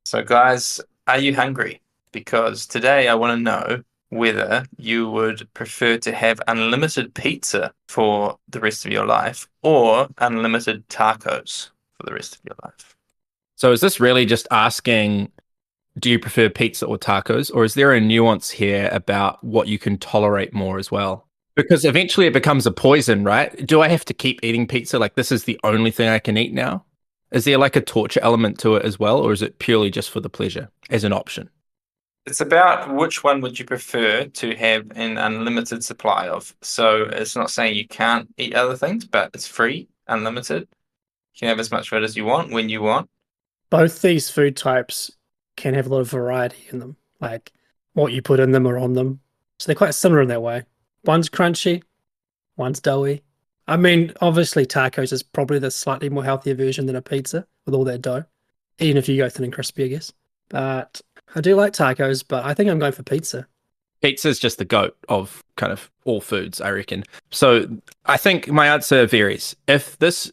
So, guys, are you hungry? Because today I want to know whether you would prefer to have unlimited pizza for the rest of your life or unlimited tacos for the rest of your life. So is this really just asking, do you prefer pizza or tacos, or is there a nuance here about what you can tolerate more as well? Because eventually it becomes a poison, right? Do I have to keep eating pizza? Like this is the only thing I can eat now? Is there like a torture element to it as well, or is it purely just for the pleasure as an option? It's about which one would you prefer to have an unlimited supply of. So it's not saying you can't eat other things, but it's free, unlimited. You can have as much of it as you want when you want. Both these food types can have a lot of variety in them, like what you put in them or on them. So they're quite similar in that way. One's crunchy, one's doughy. I mean, obviously, tacos is probably the slightly more healthier version than a pizza with all that dough, even if you go thin and crispy, I guess. But I do like tacos, but I think I'm going for pizza. Pizza is just the goat of kind of all foods, I reckon. So I think my answer varies. If this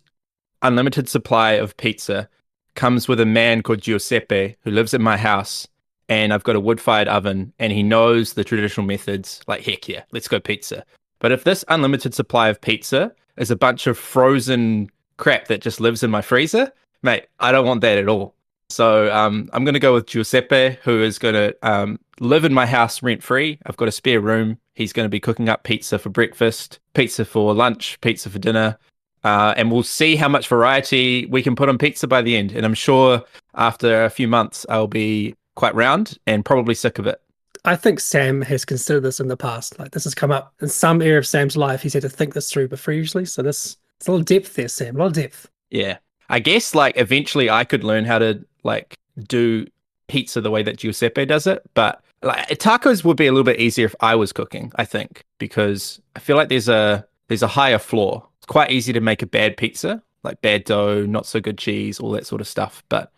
unlimited supply of pizza comes with a man called Giuseppe who lives in my house and I've got a wood-fired oven and he knows the traditional methods, like heck yeah, let's go pizza. But if this unlimited supply of pizza is a bunch of frozen crap that just lives in my freezer, mate, I don't want that at all. So I'm going to go with Giuseppe, who is going to live in my house rent-free. I've got a spare room. He's going to be cooking up pizza for breakfast, pizza for lunch, pizza for dinner. And we'll see how much variety we can put on pizza by the end. And I'm sure after a few months, I'll be quite round and probably sick of it. I think Sam has considered this in the past. Like this has come up in some area of Sam's life. He's had to think this through previously. So this it's a little depth there, Sam. A lot of depth. Yeah. I guess like eventually I could learn how to like do pizza the way that Giuseppe does it. But like tacos would be a little bit easier if I was cooking, I think, because I feel like there's a higher floor. It's quite easy to make a bad pizza, like bad dough, not so good cheese, all that sort of stuff. But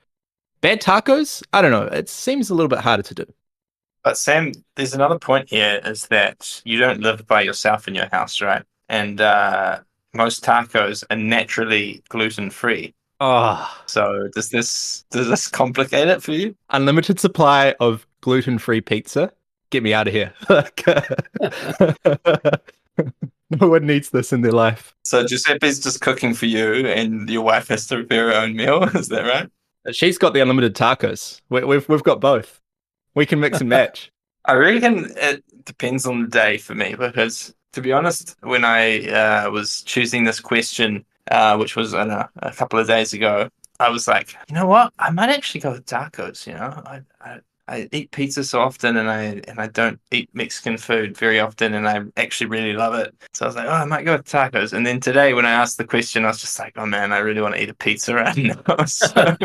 bad tacos, I don't know. It seems a little bit harder to do. But Sam, there's another point here is that you don't live by yourself in your house, right? And most tacos are naturally gluten free. Oh, So does this complicate it for you? unlimited supply of gluten-free pizza. Get me out of here. No one needs this in their life. So Giuseppe's just cooking for you, and your wife has to prepare her own meal. Is that right? She's got the unlimited tacos. We've got both. We can mix and match. I reckon it depends on the day for me because, to be honest, when I was choosing this question, which was I don't know, a couple of days ago, I was like, you know what? I might actually go with tacos. I eat pizza so often, and I don't eat Mexican food very often, and I actually really love it. So I was like, oh, I might go with tacos. And then today, when I asked the question, I was just like, oh man, I really want to eat a pizza right now. So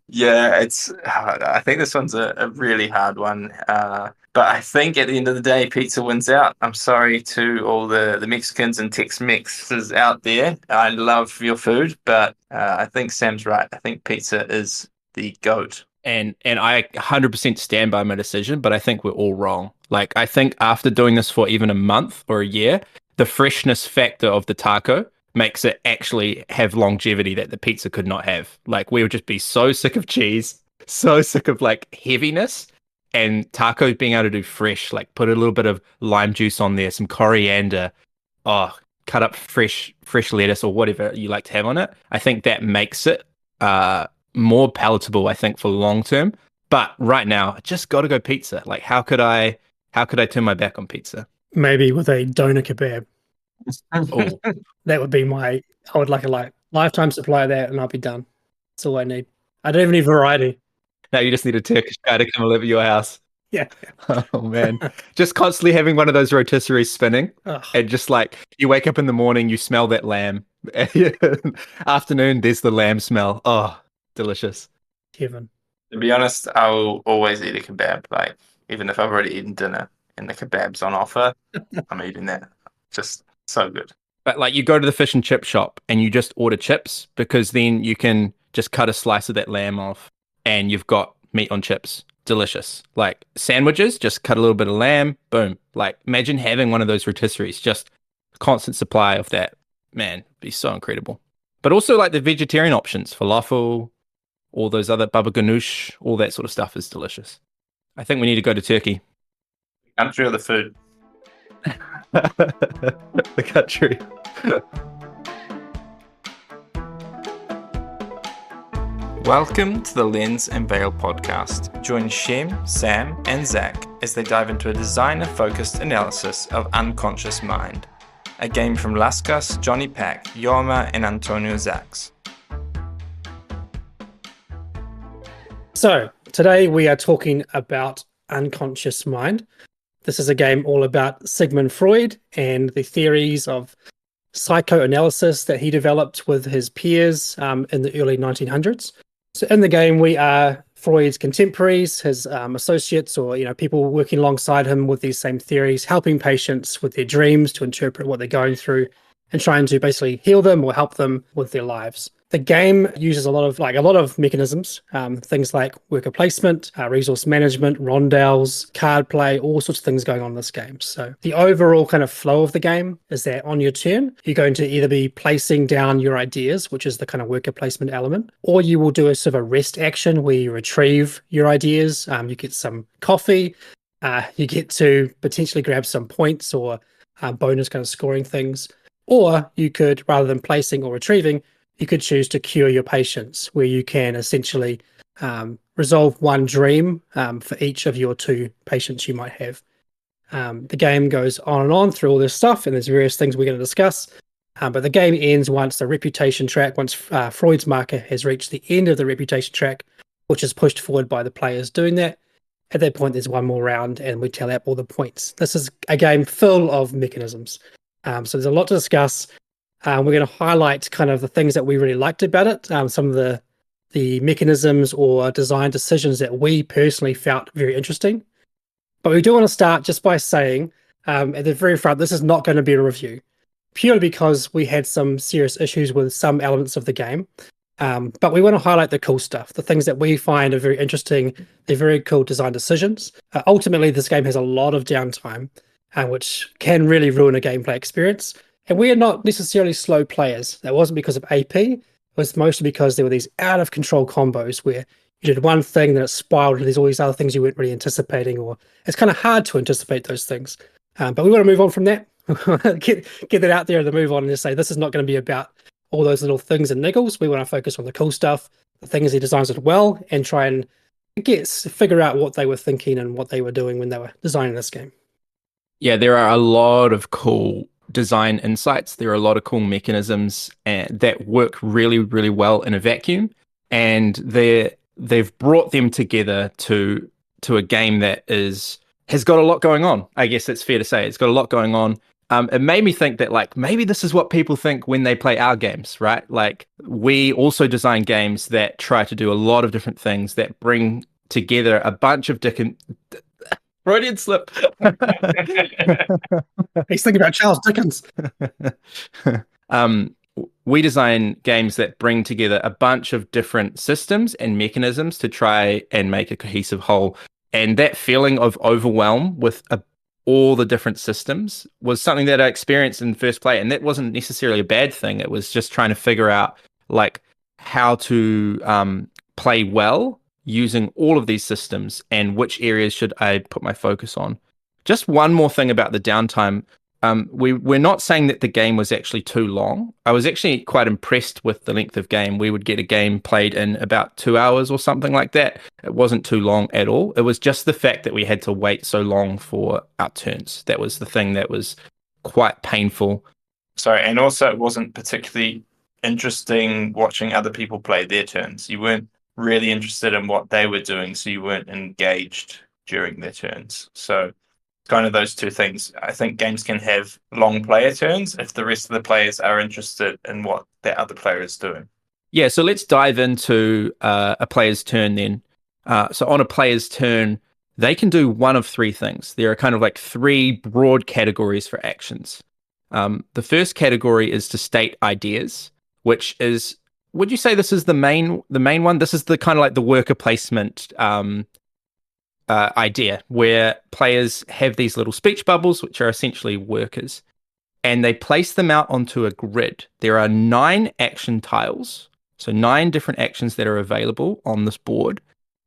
yeah, it's. I think this one's a really hard one. But I think at the end of the day, pizza wins out. I'm sorry to all the Mexicans and Tex-Mexes out there. I love your food, but I think Sam's right. I think pizza is the GOAT. And I 100% stand by my decision, but I think we're all wrong. Like I think after doing this for even a month or a year, the freshness factor of the taco makes it actually have longevity that the pizza could not have. Like we would just be so sick of cheese, so sick of like heaviness, and tacos being able to do fresh, like put a little bit of lime juice on there, some coriander, oh, cut up fresh lettuce or whatever you like to have on it. I think that makes it more palatable, I think, for long term. But right now, I just got to go pizza. Like, how could I turn my back on pizza? Maybe with a doner kebab. Oh, That would be my. I would like a lifetime supply of that, and I'll be done. That's all I need. I don't even need variety. now you just need a Turkish guy to come and live at your house. Yeah. Oh man, just constantly having one of those rotisseries spinning, Ugh, and just like you wake up in the morning, you smell that lamb. Afternoon, there's the lamb smell. Oh, delicious. heaven. To be honest, I'll always eat a kebab. Like, even if I've already eaten dinner and the kebab's on offer, I'm eating that. Just so good. But like you go to the fish and chip shop and you just order chips because then you can just cut a slice of that lamb off and you've got meat on chips. Delicious. Like sandwiches, just cut a little bit of lamb, boom. Like imagine having one of those rotisseries, just constant supply of that. Man, it'd be so incredible. But also like the vegetarian options, falafel, all those other baba ganoush, all that sort of stuff is delicious. I think we need to go to Turkey. Country or the food? The country. Welcome to the Lens and Veil podcast. Join Shem, Sam, and Zach as they dive into a designer-focused analysis of unconscious mind. A game from Laskas, Jonny Pac, Yoma, and Antonio Zax. So, today we are talking about unconscious mind. This is a game all about Sigmund Freud and the theories of psychoanalysis that he developed with his peers in the early 1900s. So in the game, we are Freud's contemporaries, his associates, or people working alongside him with these same theories, helping patients with their dreams to interpret what they're going through and trying to basically heal them or help them with their lives. The game uses a lot of mechanisms, things like worker placement, resource management, rondels, card play, all sorts of things going on in this game. So the overall kind of flow of the game is that on your turn, you're going to either be placing down your ideas, which is the kind of worker placement element, or you will do a sort of a rest action where you retrieve your ideas. You get some coffee, you get to potentially grab some points or bonus kind of scoring things. Or you could, rather than placing or retrieving, you could choose to cure your patients, where you can essentially resolve one dream for each of your two patients you might have. The game goes on and on through all this stuff, and there's various things we're going to discuss. But the game ends once the reputation track, once Freud's marker has reached the end of the reputation track, which is pushed forward by the players doing that. At that point, there's one more round, and we tally up all the points. This is a game full of mechanisms. So there's a lot to discuss. We're going to highlight kind of the things that we really liked about it, some of the mechanisms or design decisions that we personally felt very interesting. But we do want to start just by saying at the very front, this is not going to be a review, purely because we had some serious issues with some elements of the game. But we want to highlight the cool stuff, the things that we find are very interesting. They're very cool design decisions. Ultimately, this game has a lot of downtime, which can really ruin a gameplay experience. And we are not necessarily slow players. That wasn't because of AP. It was mostly because there were these out of control combos where you did one thing, then it spiraled, and there's all these other things you weren't really anticipating, or it's kind of hard to anticipate those things. But we want to move on from that. get that out there and then move on and just say this is not going to be about all those little things and niggles. We want to focus on the cool stuff, the things he designs it well, and try and figure out what they were thinking and what they were doing when they were designing this game. Yeah, there are a lot of cool design insights. There are a lot of cool mechanisms that work really, really well in a vacuum, and they've brought them together to a game that has got a lot going on. I guess it's fair to say it's got a lot going on. It made me think that maybe this is what people think when they play our games, right? Like we also design games that try to do a lot of different things that bring together a bunch of Freudian slip. He's thinking about Charles Dickens. We design games that bring together a bunch of different systems and mechanisms to try and make a cohesive whole. And that feeling of overwhelm with all the different systems was something that I experienced in first play. And that wasn't necessarily a bad thing. It was just trying to figure out how to play well using all of these systems and which areas should I put my focus on. Just one more thing about the downtime. We're not saying that the game was actually too long. I was actually quite impressed with the length of game. We would get a game played in about 2 hours or something like that. It wasn't too long at all. It was just the fact that we had to wait so long for our turns. That was the thing that was quite painful. Sorry, and also it wasn't particularly interesting watching other people play their turns. You weren't really interested in what they were doing, so you weren't engaged during their turns. So kind of those two things. I think games can have long player turns if the rest of the players are interested in what that other player is doing. Yeah, so let's dive into a player's turn then. So on a player's turn, they can do one of three things. There are kind of like three broad categories for actions. The first category is to state ideas, which is, would you say this is the main one? This is the kind of like the worker placement idea, where players have these little speech bubbles, which are essentially workers, and they place them out onto a grid. There are 9 action tiles So 9 different actions that are available on this board.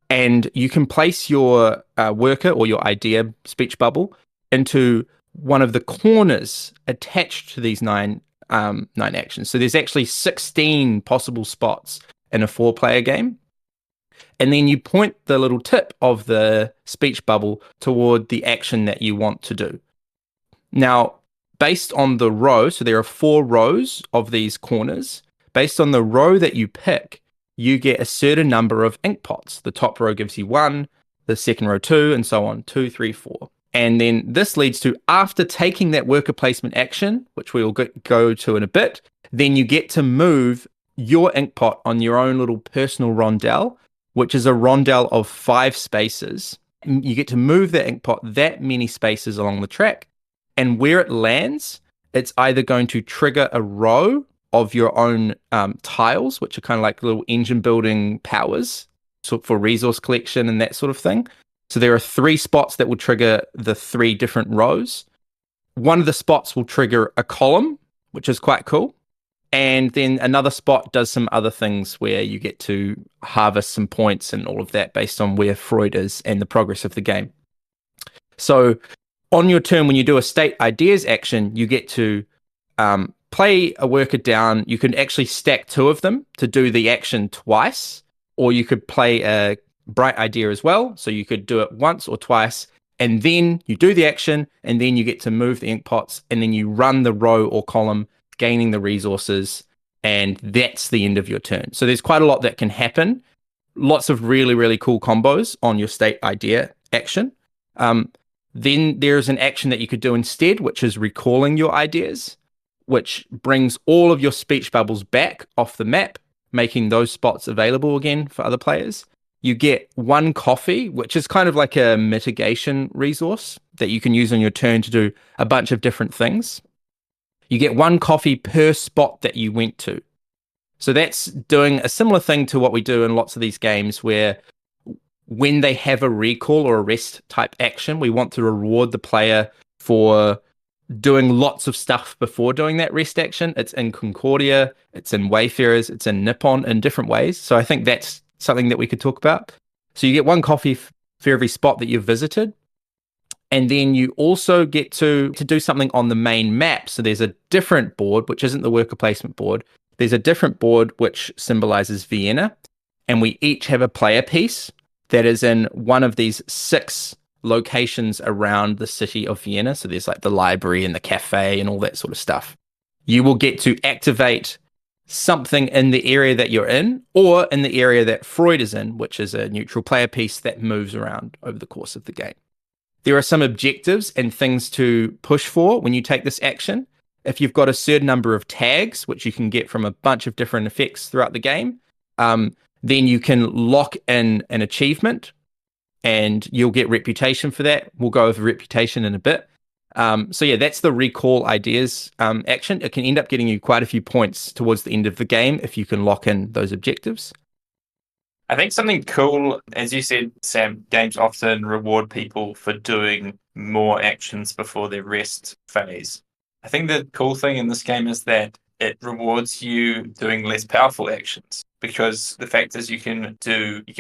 And you can place your worker or your idea speech bubble into one of the corners attached to these nine actions. So there's actually 16 possible spots in a 4-player game. And then you point the little tip of the speech bubble toward the action that you want to do. Now, based on the row, so there are 4 rows of these corners. Based on the row that you pick, you get a certain number of ink pots. The top row gives you 1, the second row 2, and so on, 2, 3, 4. And then this leads to, after taking that worker placement action, which we will go to in a bit, then you get to move your ink pot on your own little personal rondel, which is a rondel of 5 spaces. You get to move that ink pot that many spaces along the track, and where it lands, it's either going to trigger a row of your own tiles, which are kind of like little engine building powers for resource collection and that sort of thing. So there are 3 spots that will trigger the 3 different rows. One of the spots will trigger a column, which is quite cool. And then another spot does some other things where you get to harvest some points and all of that based on where Freud is and the progress of the game. So on your turn, when you do a state ideas action, you get to play a worker down. You can actually stack 2 of them to do the action twice, or you could play a bright idea as well. So you could do it once or twice, and then you do the action, and then you get to move the ink pots, and then you run the row or column, gaining the resources, and that's the end of your turn. So there's quite a lot that can happen. Lots of really, really cool combos on your state idea action. Then there's an action that you could do instead, which is recalling your ideas, which brings all of your speech bubbles back off the map, making those spots available again for other players. You get 1 coffee, which is kind of like a mitigation resource that you can use on your turn to do a bunch of different things. You get 1 coffee per spot that you went to. So that's doing a similar thing to what we do in lots of these games, where when they have a recall or a rest type action, we want to reward the player for doing lots of stuff before doing that rest action. It's in Concordia, it's in Wayfarers, it's in Nippon in different ways. So I think that's something that we could talk about. So you get 1 coffee for every spot that you've visited. And then you also get to do something on the main map. So there's a different board, which isn't the worker placement board. There's a different board which symbolizes Vienna. And we each have a player piece that is in one of these 6 locations around the city of Vienna. So there's like the library and the cafe and all that sort of stuff. You will get to activate something in the area that you're in, or in the area that Freud is in, which is a neutral player piece that moves around over the course of the game. There are some objectives and things to push for when you take this action. If you've got a certain number of tags, which you can get from a bunch of different effects throughout the game, then you can lock in an achievement and you'll get reputation for that. We'll go over reputation in a bit. So yeah, that's the recall ideas action. It can end up getting you quite a few points towards the end of the game if you can lock in those objectives. I think something cool, as you said, Sam, games often reward people for doing more actions before their rest phase. I think the cool thing in this game is that it rewards you doing less powerful actions, because the fact is you can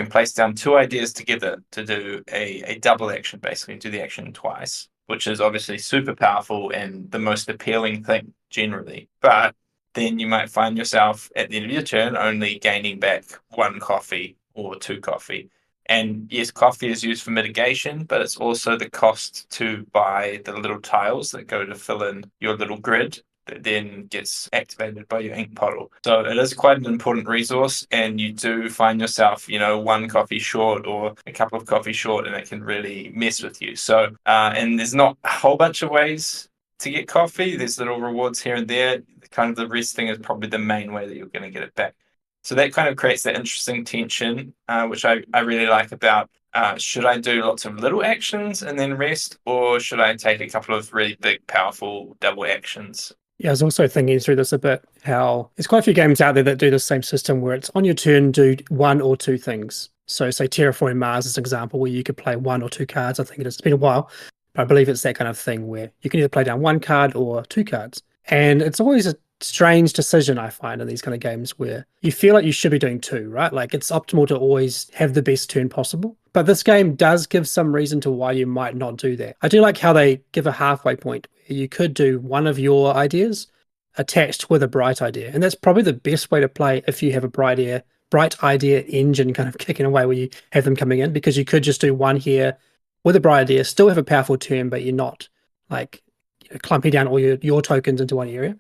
place down 2 ideas together to do a double action, basically do the action twice, which is obviously super powerful and the most appealing thing generally. But then you might find yourself at the end of your turn only gaining back 1 coffee or 2 coffee. And yes, coffee is used for mitigation, but it's also the cost to buy the little tiles that go to fill in your little grid that then gets activated by your ink bottle. So it is quite an important resource, and you do find yourself, 1 coffee short or a couple of coffee short, and it can really mess with you. So, and there's not a whole bunch of ways to get coffee. There's little rewards here and there. Kind of the rest thing is probably the main way that you're going to get it back. So that kind of creates that interesting tension, which I really like about, should I do lots of little actions and then rest, or should I take a couple of really big, powerful double actions? Yeah, I was also thinking through this a bit, how there's quite a few games out there that do the same system where it's on your turn, do 1 or 2 things. So say Terraforming Mars is an example where you could play 1 or 2 cards. I think it's been a while, but I believe it's that kind of thing where you can either play down 1 card or 2 cards. And it's always strange decision I find in these kind of games where you feel like you should be doing two, right? Like it's optimal to always have the best turn possible. But this game does give some reason to why you might not do that. I do like how they give a halfway point where you could do one of your ideas attached with a bright idea. And that's probably the best way to play if you have a bright idea engine kind of kicking away where you have them coming in, because you could just do one here with a bright idea, still have a powerful turn, but you're not like clumping down all your tokens into one area.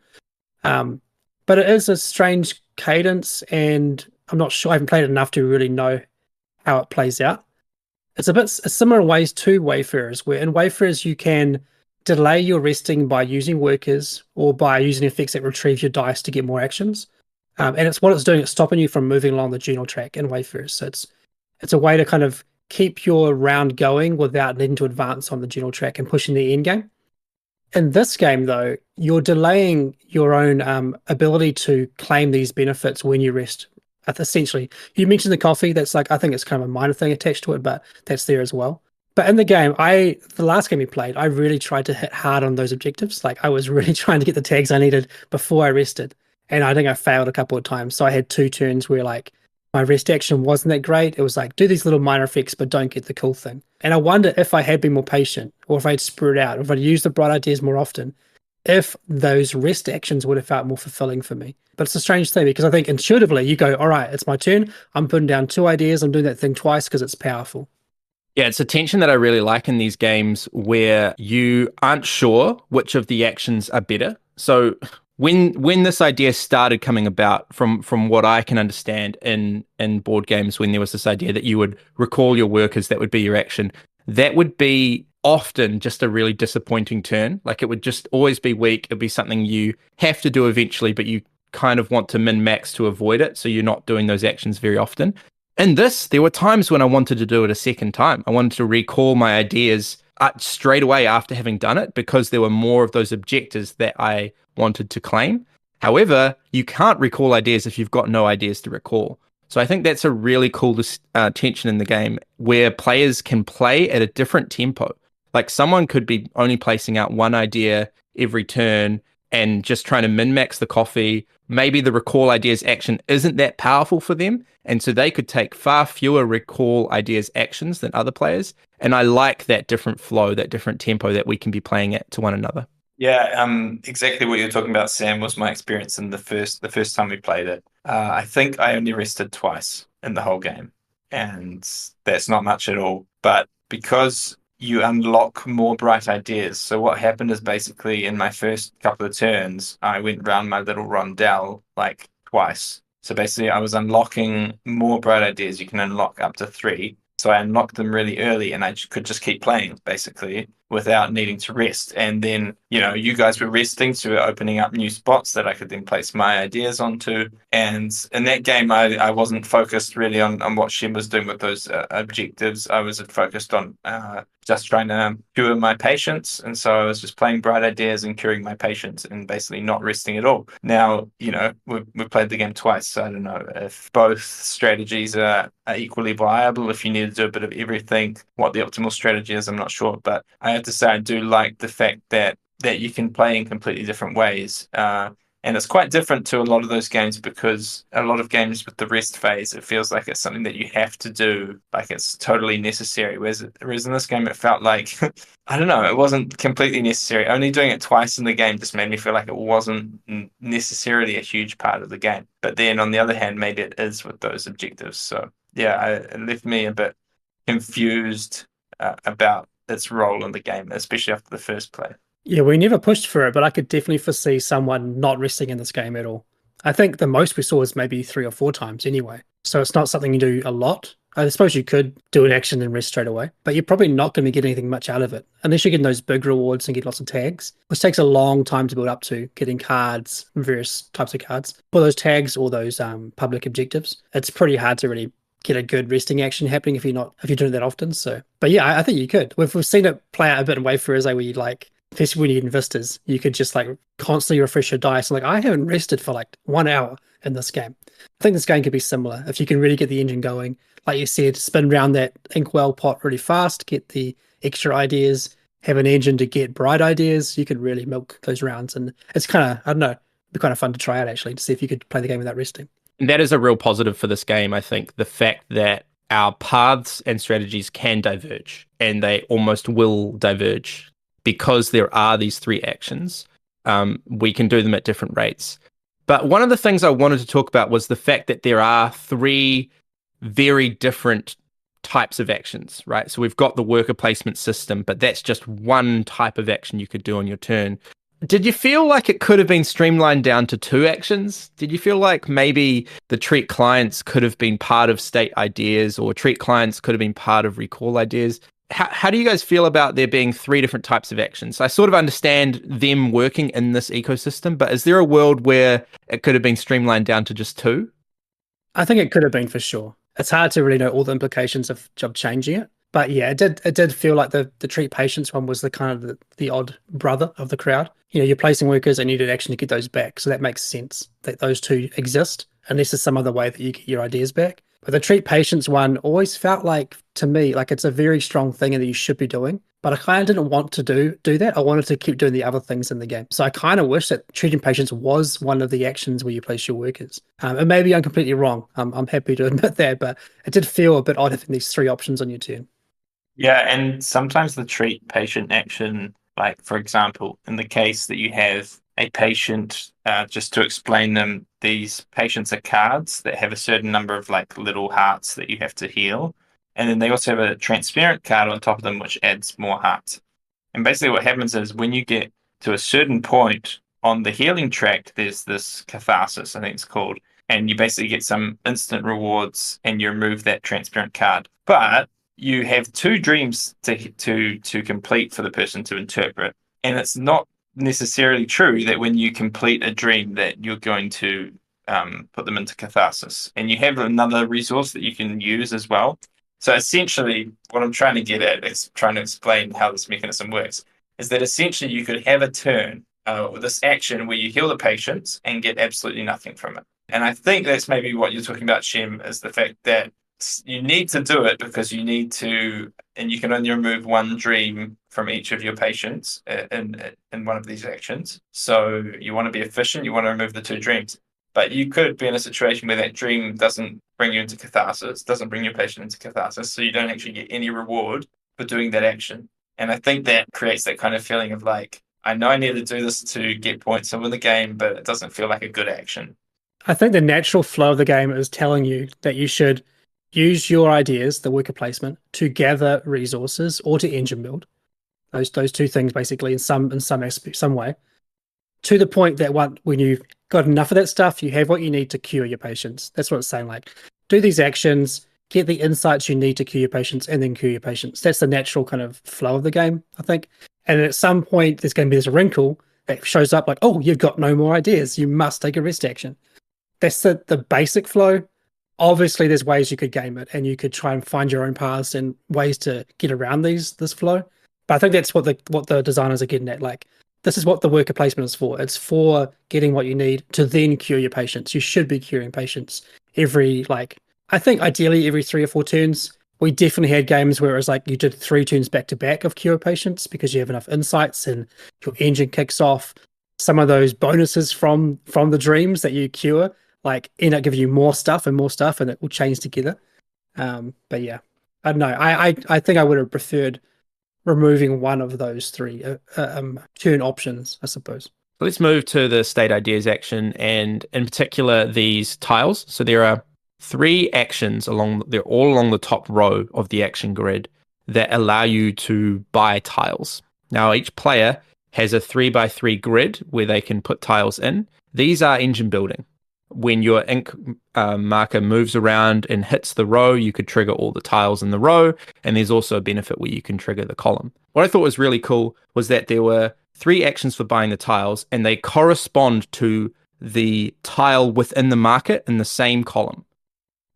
But it is a strange cadence, and I'm not sure, I haven't played it enough to really know how it plays out. It's a bit similar in ways to Wayfarers, where in Wayfarers you can delay your resting by using workers or by using effects that retrieve your dice to get more actions. And it's what it's doing, it's stopping you from moving along the general track in Wayfarers. So it's a way to kind of keep your round going without needing to advance on the general track and pushing the end game. In this game, though, you're delaying your own ability to claim these benefits when you rest. Essentially, you mentioned the coffee. That's like, I think it's kind of a minor thing attached to it, but that's there as well. But in the game, the last game we played, I really tried to hit hard on those objectives. Like I was really trying to get the tags I needed before I rested. And I think I failed a couple of times. So I had 2 turns where like my rest action wasn't that great. It was like, do these little minor effects, but don't get the cool thing. And I wonder if I had been more patient, or if I'd spread out, or if I'd used the bright ideas more often, if those rest actions would have felt more fulfilling for me. But it's a strange thing, because I think intuitively you go, all right, it's my turn. I'm putting down 2 ideas. I'm doing that thing twice because it's powerful. Yeah, it's a tension that I really like in these games where you aren't sure which of the actions are better. So when this idea started coming about, from what I can understand in board games, when there was this idea that you would recall your workers, that would be your action, that would be often just a really disappointing turn. Like it would just always be weak. It'd be something you have to do eventually, but you kind of want to min-max to avoid it, so you're not doing those actions very often. In this, there were times when I wanted to do it a second time. I wanted to recall my ideas straight away after having done it, because there were more of those objectives that I wanted to claim. However, you can't recall ideas if you've got no ideas to recall. So I think that's a really cool tension in the game, where players can play at a different tempo. Like someone could be only placing out one idea every turn and just trying to min-max the coffee. Maybe the recall ideas action isn't that powerful for them, and so they could take far fewer recall ideas actions than other players. And I like that different flow, that different tempo that we can be playing at to one another. Yeah, exactly what you're talking about, Sam, was my experience in the first time we played it. I think I only rested twice in the whole game, and that's not much at all. But because you unlock more bright ideas, so what happened is basically in my first couple of turns, I went round my little rondel like twice. So basically, I was unlocking more bright ideas. You can unlock up to 3. So I unlocked them really early, and I could just keep playing, basically, without needing to rest. And then, you guys were resting, so we were opening up new spots that I could then place my ideas onto. And in that game, I wasn't focused really on what Shem was doing with those objectives. I was focused on just trying to cure my patience. And so I was just playing bright ideas and curing my patience and basically not resting at all. Now, we played the game twice, so I don't know if both strategies are equally viable. If you need to do a bit of everything, what the optimal strategy is, I'm not sure. But I have to say, I do like the fact that you can play in completely different ways. And it's quite different to a lot of those games, because a lot of games with the rest phase, it feels like it's something that you have to do, like it's totally necessary. Whereas in this game, it felt like, I don't know, it wasn't completely necessary. Only doing it twice in the game just made me feel like it wasn't necessarily a huge part of the game. But then on the other hand, maybe it is with those objectives. So yeah, it left me a bit confused about its role in the game, especially after the first play. Yeah, we never pushed for it, but I could definitely foresee someone not resting in this game at all. I think the most we saw was maybe 3 or 4 times anyway. So it's not something you do a lot. I suppose you could do an action and rest straight away, but you're probably not going to get anything much out of it, unless you're getting those big rewards and get lots of tags, which takes a long time to build up to, getting cards, various types of cards. For those tags or those public objectives, it's pretty hard to really get a good resting action happening if you're doing it that often. So, but yeah, I think you could. We've seen it play out a bit in Wayfarers, where you especially when you're in Vistas, you could just constantly refresh your dice. And I haven't rested for 1 hour in this game. I think this game could be similar if you can really get the engine going. Like you said, spin around that inkwell pot really fast, get the extra ideas, have an engine to get bright ideas. You could really milk those rounds. And it's kind of, I don't know, be kind of fun to try out actually to see if you could play the game without resting. And that is a real positive for this game, I think. The fact that our paths and strategies can diverge, and they almost will diverge because there are these 3 actions. We can do them at different rates. But one of the things I wanted to talk about was the fact that there are 3 very different types of actions, right? So we've got the worker placement system, but that's just one type of action you could do on your turn. Did you feel like it could have been streamlined down to 2 actions? Did you feel like maybe the treat clients could have been part of state ideas, or treat clients could have been part of recall ideas? How do you guys feel about there being 3 different types of actions? I sort of understand them working in this ecosystem, but is there a world where it could have been streamlined down to just 2? I think it could have been for sure. It's hard to really know all the implications of changing it. But yeah, it did feel like the treat patients one was the kind of the odd brother of the crowd. You know, you're placing workers and you need action to get those back. So that makes sense that those 2 exist, unless there's some other way that you get your ideas back. But the treat patients one always felt like, to me, like it's a very strong thing and that you should be doing. But I kind of didn't want to do that. I wanted to keep doing the other things in the game. So I kind of wish that treating patients was one of the actions where you place your workers. And maybe I'm completely wrong. I'm happy to admit that, but it did feel a bit odd having these 3 options on your turn. Yeah, and sometimes the treat patient action, like for example, in the case that you have a patient, just to explain them, these patients are cards that have a certain number of like little hearts that you have to heal. And then they also have a transparent card on top of them, which adds more hearts. And basically what happens is when you get to a certain point on the healing track, there's this catharsis, I think it's called, and you basically get some instant rewards and you remove that transparent card. But you have 2 dreams to complete for the person to interpret. And it's not necessarily true that when you complete a dream that you're going to put them into catharsis. And you have another resource that you can use as well. So essentially, what I'm trying to get at is trying to explain how this mechanism works, is that essentially you could have a turn with this action where you heal the patients and get absolutely nothing from it. And I think that's maybe what you're talking about, Shem, is the fact that you need to do it because you need to, and you can only remove 1 dream from each of your patients in one of these actions. So you want to be efficient, you want to remove the 2 dreams. But you could be in a situation where that dream doesn't bring you into catharsis, doesn't bring your patient into catharsis, so you don't actually get any reward for doing that action. And I think that creates that kind of feeling of like, I know I need to do this to get points over the game, but it doesn't feel like a good action. I think the natural flow of the game is telling you that you should use your ideas, the worker placement, to gather resources or to engine build. Those 2 things basically in some aspect, some way. To the point that when you've got enough of that stuff, you have what you need to cure your patients. That's what it's saying. Like, do these actions, get the insights you need to cure your patients, and then cure your patients. That's the natural kind of flow of the game, I think. And at some point, there's going to be this wrinkle that shows up like, oh, you've got no more ideas. You must take a rest action. That's the basic flow. Obviously, there's ways you could game it, and you could try and find your own paths and ways to get around this flow. But I think that's what the designers are getting at. Like, this is what the worker placement is for. It's for getting what you need to then cure your patients. You should be curing patients every, I think ideally every 3 or 4 turns. We definitely had games where it was like you did 3 turns back to back of cure patients because you have enough insights and your engine kicks off. Some of those bonuses from the dreams that you cure, end up giving you more stuff and it will change together. But yeah, I don't know. I think I would have preferred removing one of those 3 turn options, I suppose. Let's move to the state ideas action, and in particular these tiles. So there are 3 actions they're all along the top row of the action grid that allow you to buy tiles. Now each player has a 3x3 grid where they can put tiles in. These are engine building. When your ink marker moves around and hits the row, you could trigger all the tiles in the row, and there's also a benefit where you can trigger the column. What I thought was really cool was that there were 3 actions for buying the tiles, and they correspond to the tile within the market in the same column.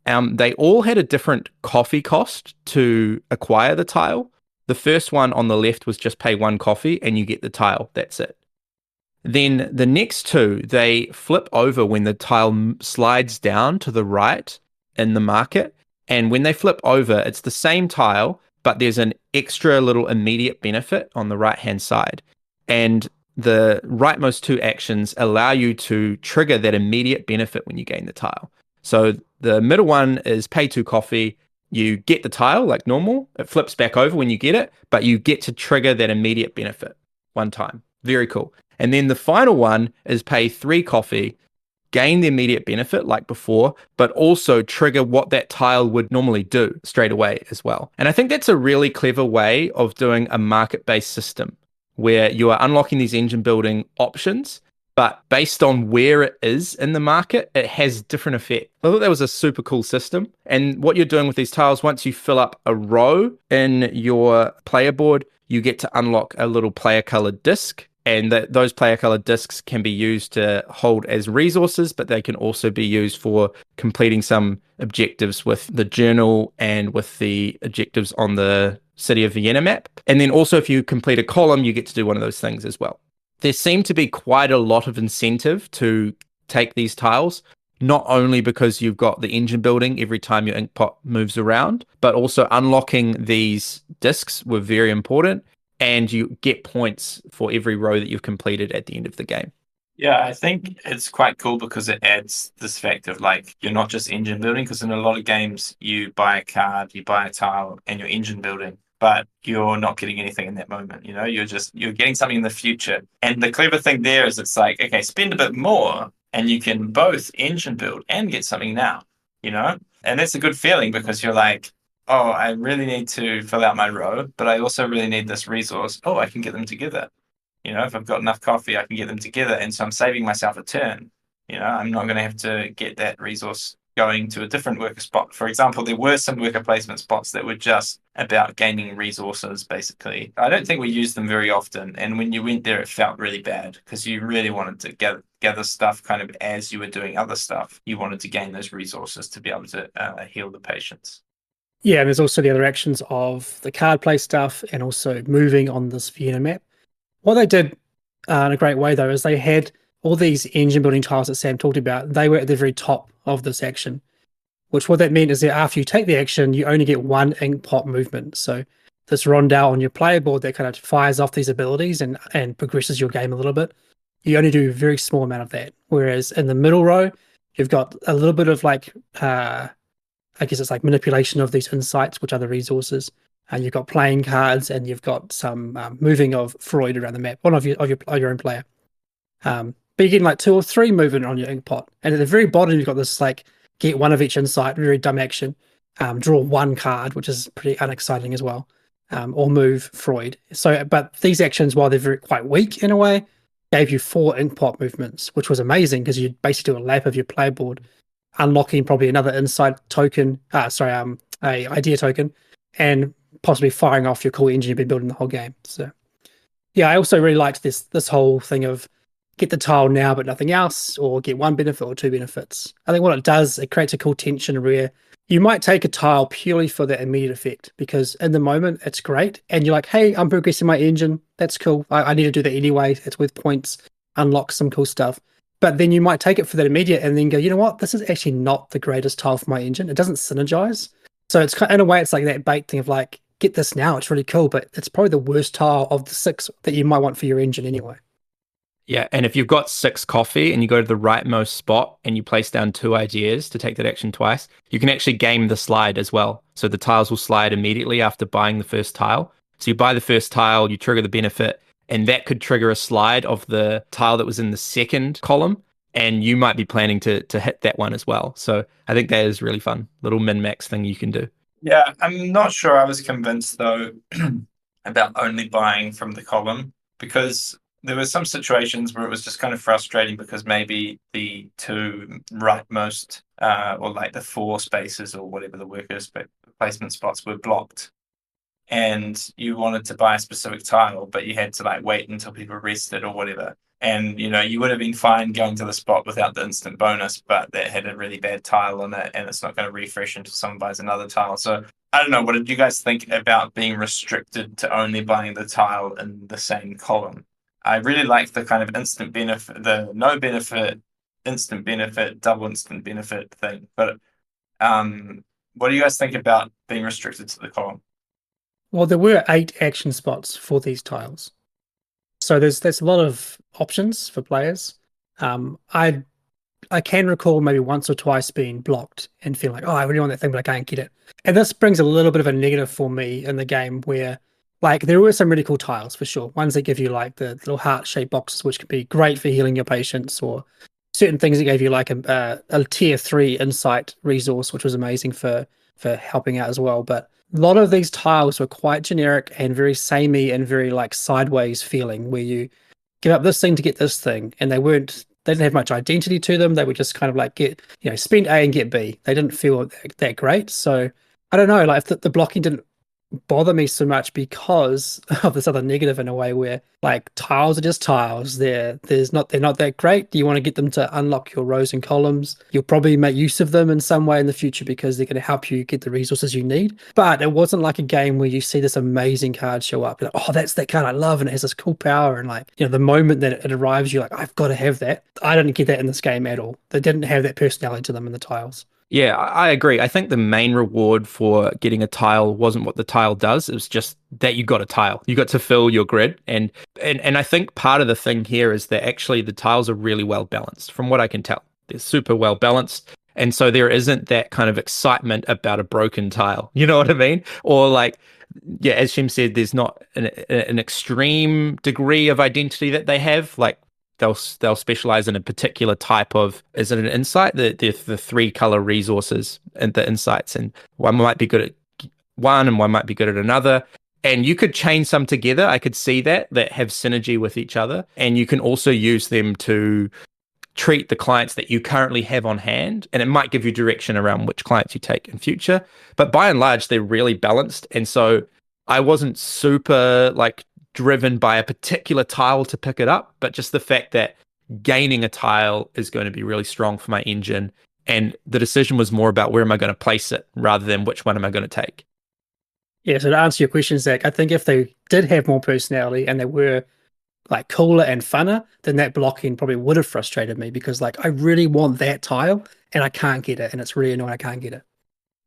They all had a different coffee cost to acquire the tile. The first one on the left was just pay 1 coffee and you get the tile. That's it. Then the next 2, they flip over when the tile slides down to the right in the market. And when they flip over, it's the same tile, but there's an extra little immediate benefit on the right-hand side. And the rightmost two actions allow you to trigger that immediate benefit when you gain the tile. So the middle one is pay 2 coffee. You get the tile like normal. It flips back over when you get it, but you get to trigger that immediate benefit one time. Very cool. And then the final one is pay 3 coffee, gain the immediate benefit like before, but also trigger what that tile would normally do straight away as well. And I think that's a really clever way of doing a market-based system where you are unlocking these engine building options, but based on where it is in the market, it has different effect. I thought that was a super cool system. And what you're doing with these tiles, once you fill up a row in your player board, you get to unlock a little player colored disc. And those player colored discs can be used to hold as resources, but they can also be used for completing some objectives with the journal and with the objectives on the City of Vienna map. And then also if you complete a column, you get to do one of those things as well. There seemed to be quite a lot of incentive to take these tiles, not only because you've got the engine building every time your ink pot moves around, but also unlocking these discs were very important. And you get points for every row that you've completed at the end of the game. Yeah, I think it's quite cool because it adds this fact of like, you're not just engine building, because in a lot of games, you buy a card, you buy a tile, and you're engine building, but you're not getting anything in that moment. You're getting something in the future. And the clever thing there is it's like, okay, spend a bit more and you can both engine build and get something now, And that's a good feeling because you're like, oh, I really need to fill out my row, but I also really need this resource. Oh, I can get them together. If I've got enough coffee, I can get them together. And so I'm saving myself a turn. I'm not going to have to get that resource going to a different worker spot. For example, there were some worker placement spots that were just about gaining resources, basically. I don't think we used them very often. And when you went there, it felt really bad because you really wanted to gather stuff kind of as you were doing other stuff. You wanted to gain those resources to be able to heal the patients. Yeah, and there's also the other actions of the card play stuff and also moving on this Vienna map. What they did in a great way, though, is they had all these engine building tiles that Sam talked about. They were at the very top of this action, which what that meant is that after you take the action, you only get 1 ink pot movement. So this rondel on your player board that kind of fires off these abilities and progresses your game a little bit, you only do a very small amount of that. Whereas in the middle row, you've got a little bit of like... I guess it's like manipulation of these insights, which are the resources. You've got playing cards, and you've got some moving of Freud around the map, one of your own player. But you get like 2 or 3 movement on your ink pot, and at the very bottom you've got this like get 1 of each insight, very dumb action. Draw 1 card, which is pretty unexciting as well, or move Freud. So, but these actions, while they're quite weak in a way, gave you 4 ink pot movements, which was amazing because you basically do a lap of your player board, unlocking probably another insight token, a idea token, and possibly firing off your cool engine you've been building the whole game. So yeah, I also really liked this whole thing of get the tile now but nothing else, or get 1 benefit or 2 benefits. I think what it does, it creates a cool tension where you might take a tile purely for that immediate effect because in the moment it's great and you're like, hey, I'm progressing my engine, that's cool, I need to do that anyway, it's worth points, unlock some cool stuff. But then you might take it for that immediate and then go, you know what? This is actually not the greatest tile for my engine. It doesn't synergize. So it's in a way, it's like that bait thing of like, get this now. It's really cool, but it's probably the worst tile of the 6 that you might want for your engine anyway. Yeah, and if you've got 6 coffee and you go to the rightmost spot and you place down 2 ideas to take that action twice, you can actually game the slide as well. So the tiles will slide immediately after buying the first tile. So you buy the first tile, you trigger the benefit, and that could trigger a slide of the tile that was in the second column, and you might be planning to hit that one as well. So I think that is really fun. Little min-max thing you can do. Yeah, I'm not sure I was convinced, though, about only buying from the column, because there were some situations where it was just kind of frustrating because maybe the 2 rightmost, or like the 4 spaces or whatever the workers' placement spots were blocked. And you wanted to buy a specific tile, but you had to like wait until people rested or whatever. And, you would have been fine going to the spot without the instant bonus, but that had a really bad tile on it and it's not going to refresh until someone buys another tile. So I don't know. What did you guys think about being restricted to only buying the tile in the same column? I really like the kind of instant benefit, the no benefit, instant benefit, double instant benefit thing. But what do you guys think about being restricted to the column? Well, there were 8 action spots for these tiles. So there's a lot of options for players. I can recall maybe once or twice being blocked and feeling like, oh, I really want that thing, but I can't get it. And this brings a little bit of a negative for me in the game where, like, there were some really cool tiles for sure. Ones that give you like the little heart-shaped boxes, which can be great for healing your patients, or certain things that gave you like a tier 3 insight resource, which was amazing for helping out as well. But a lot of these tiles were quite generic and very samey and very like sideways feeling, where you give up this thing to get this thing, and they didn't have much identity to them. They would just kind of like spend A and get B. They didn't feel that great. So I don't know, like if the blocking didn't bother me so much because of this other negative in a way where like tiles are just tiles. They're not that great. You want to get them to unlock your rows and columns. You'll probably make use of them in some way in the future because they're going to help you get the resources you need. But it wasn't like a game where you see this amazing card show up. Like, oh, that's that card I love, and it has this cool power. And like, the moment that it arrives, you're like, I've got to have that. I didn't get that in this game at all. They didn't have that personality to them in the tiles. Yeah, I agree. I think the main reward for getting a tile wasn't what the tile does. It was just that you got a tile. You got to fill your grid. And I think part of the thing here is that actually the tiles are really well balanced from what I can tell. They're super well balanced. And so there isn't that kind of excitement about a broken tile. You know what I mean? Or like, yeah, as Shem said, there's not an extreme degree of identity that they have. Like, they'll specialize in a particular type of, is it an insight? The 3 color resources and the insights, and one might be good at one and one might be good at another. And you could chain some together. I could see that have synergy with each other. And you can also use them to treat the clients that you currently have on hand. And it might give you direction around which clients you take in future. But by and large, they're really balanced. And so I wasn't super like driven by a particular tile to pick it up, but just the fact that gaining a tile is going to be really strong for my engine. And the decision was more about where am I going to place it rather than which one am I going to take. Yeah, so to answer your question, Zach, I think if they did have more personality and they were like cooler and funner, then that blocking probably would have frustrated me because like I really want that tile and I can't get it, and it's really annoying I can't get it.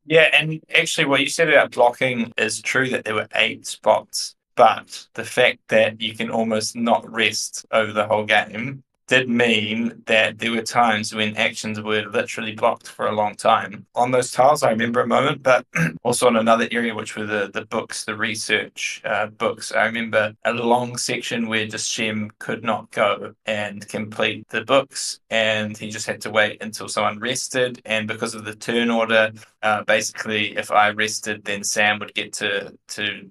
Yeah, and actually what you said about blocking is true, that there were 8 spots. But the fact that you can almost not rest over the whole game did mean that there were times when actions were literally blocked for a long time. On those tiles, I remember a moment, but also on another area, which were the books, the research books. I remember a long section where just Shem could not go and complete the books, and he just had to wait until someone rested. And because of the turn order, basically, if I rested, then Sam would get to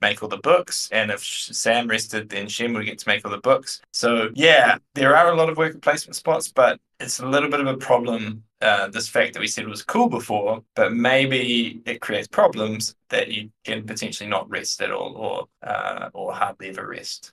make all the books. And if Sam rested, then Shem would get to make all the books. So, yeah, there are a lot of worker placement spots, but it's a little bit of a problem. This fact that we said was cool before, but maybe it creates problems that you can potentially not rest at all, or hardly ever rest.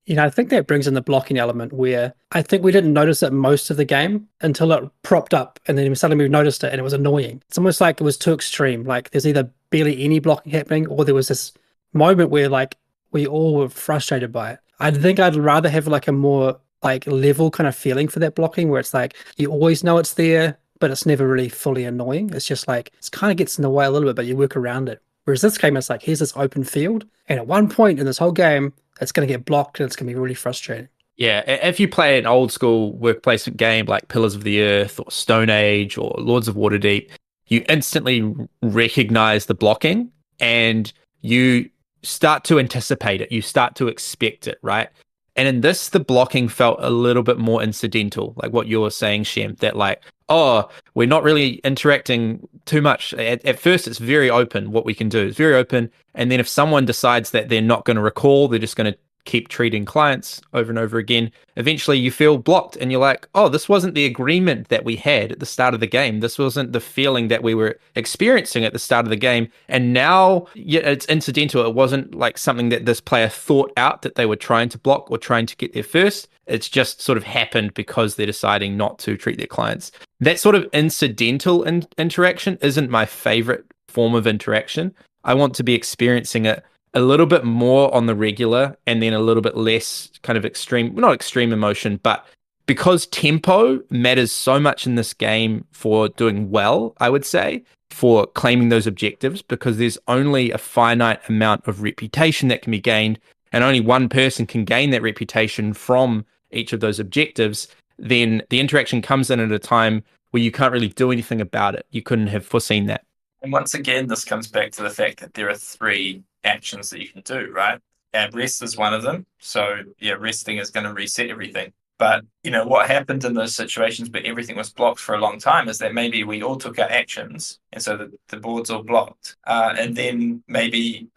I think that brings in the blocking element where I think we didn't notice it most of the game until it propped up, and then suddenly we noticed it and it was annoying. It's almost like it was too extreme. Like there's either barely any blocking happening or there was this moment where like we all were frustrated by it. I think I'd rather have like a more like level kind of feeling for that blocking where it's like you always know it's there, but it's never really fully annoying. It's just like it kind of gets in the way a little bit, but you work around it. Whereas this game, it's like here's this open field, and at one point in this whole game, it's going to get blocked and it's going to be really frustrating. Yeah, if you play an old school work placement game like Pillars of the Earth or Stone Age or Lords of Waterdeep, you instantly recognize the blocking and you start to anticipate it. You start to expect it, right? And in this, the blocking felt a little bit more incidental, like what you were saying, Shem, that like, oh, we're not really interacting too much. At first, it's very open. What we can do is very open. And then if someone decides that they're not going to recall, they're just going to keep treating clients over and over again, eventually you feel blocked and you're like, oh, this wasn't the agreement that we had at the start of the game. This wasn't the feeling that we were experiencing at the start of the game. And now it's incidental. It wasn't like something that this player thought out that they were trying to block or trying to get there first. It's just sort of happened because they're deciding not to treat their clients. That sort of incidental interaction isn't my favorite form of interaction. I want to be experiencing it a little bit more on the regular and then a little bit less kind of extreme, not extreme emotion, but because tempo matters so much in this game for doing well, I would say, for claiming those objectives, because there's only a finite amount of reputation that can be gained. and only one person can gain that reputation from each of those objectives, then the interaction comes in at a time where you can't really do anything about it. You couldn't have foreseen that. And once again, this comes back to the fact that there are 3 actions that you can do, right? And rest is one of them. So yeah, resting is going to reset everything. But what happened in those situations where everything was blocked for a long time is that maybe we all took our actions, and so the board's all blocked. And then maybe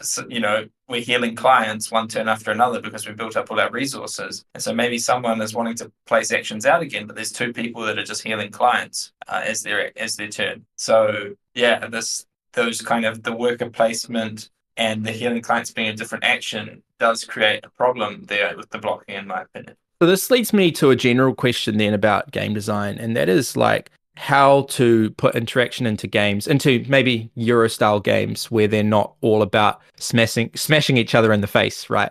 we're healing clients one turn after another because we built up all our resources. And so maybe someone is wanting to place actions out again, but there's 2 people that are just healing clients as their turn. So yeah, those kind of the worker placement and the healing clients being a different action does create a problem there with the blocking, in my opinion. So this leads me to a general question then about game design, and that is like how to put interaction into games, into maybe Euro style games where they're not all about smashing each other in the face, right?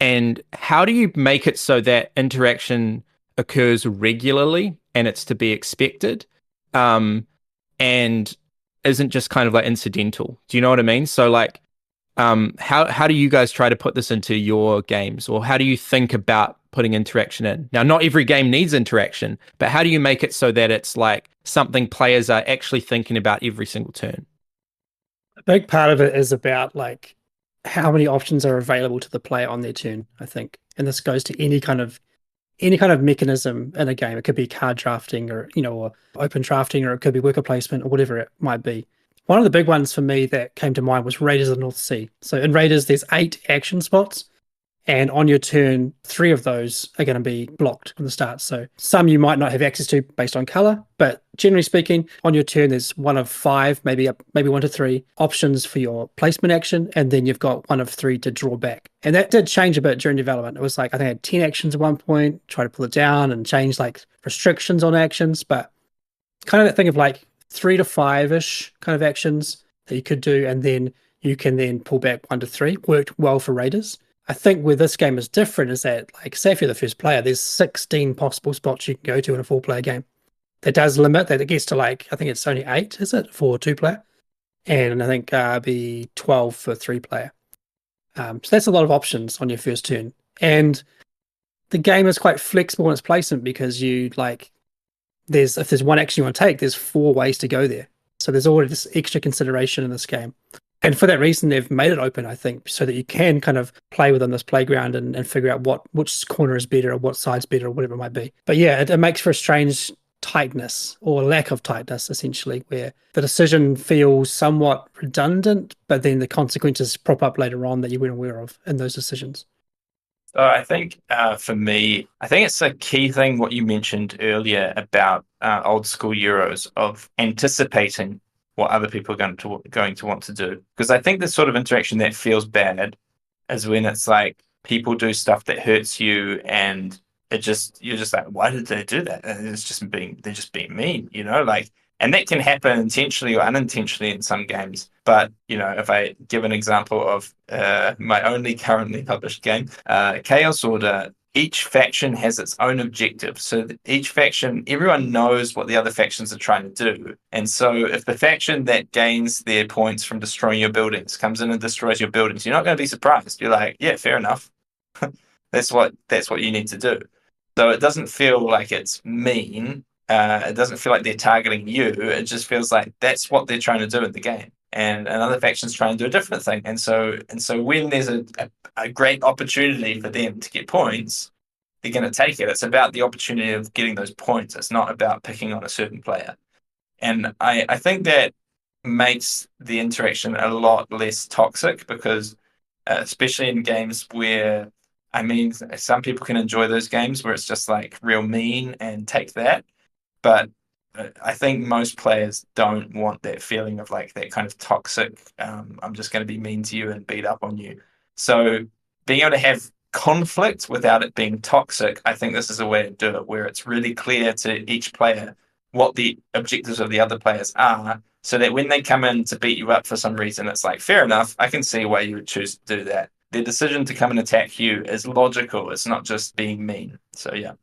And how do you make it so that interaction occurs regularly and it's to be expected, and isn't just kind of like incidental? Do you know what I mean? So like, how do you guys try to put this into your games, or how do you think about putting interaction in? Now, not every game needs interaction, but how do you make it so that it's like something players are actually thinking about every single turn? A big part of it is about like how many options are available to the player on their turn, I think. And this goes to any kind of mechanism in a game. It could be card drafting or open drafting, or it could be worker placement or whatever it might be. One of the big ones for me that came to mind was Raiders of the North Sea. So in Raiders, there's 8 action spots. And on your turn, 3 of those are going to be blocked from the start. So some you might not have access to based on color, but generally speaking, on your turn, there's 1 of 5, maybe 1 to 3 options for your placement action. And then you've got 1 of 3 to draw back. And that did change a bit during development. It was like, I think I had 10 actions at one point, try to pull it down and change like restrictions on actions. But kind of that thing of like 3 to 5-ish kind of actions that you could do. And then you can then pull back 1 to 3 worked well for Raiders. I think where this game is different is that, like, say if you're the first player, there's 16 possible spots you can go to in a 4-player game. That does limit that. It gets to like, I think it's only 8, is it, for 2-player? And I think be 12 for 3-player. So that's a lot of options on your first turn. And the game is quite flexible in its placement because if there's one action you want to take, there's 4 ways to go there. So there's already this extra consideration in this game. And for that reason, they've made it open, I think, so that you can kind of play within this playground and figure out which corner is better or what side's better or whatever it might be. But yeah, it makes for a strange tightness or lack of tightness, essentially, where the decision feels somewhat redundant, but then the consequences prop up later on that you weren't aware of in those decisions. So I think for me, I think it's a key thing what you mentioned earlier about old school Euros of anticipating what other people are going to want to do. Because I think the sort of interaction that feels bad is when it's like people do stuff that hurts you, and you're just like, why did they do that? And they're just being mean, like. And that can happen intentionally or unintentionally in some games. But, if I give an example of my only currently published game, Chaos Order, each faction has its own objective. So each faction, everyone knows what the other factions are trying to do. And so if the faction that gains their points from destroying your buildings comes in and destroys your buildings, you're not going to be surprised. You're like, yeah, fair enough. That's what you need to do. So it doesn't feel like it's mean. It doesn't feel like they're targeting you. It just feels like that's what they're trying to do in the game. And another faction's trying to do a different thing. And so when there's a great opportunity for them to get points, they're going to take it. It's about the opportunity of getting those points. It's not about picking on a certain player. And I think that makes the interaction a lot less toxic because, especially in games where, some people can enjoy those games where it's just like real mean and take that. But I think most players don't want that feeling of like that kind of toxic, I'm just going to be mean to you and beat up on you. So being able to have conflict without it being toxic, I think this is a way to do it, where it's really clear to each player what the objectives of the other players are, so that when they come in to beat you up for some reason, it's like, fair enough, I can see why you would choose to do that. Their decision to come and attack you is logical. It's not just being mean. So yeah.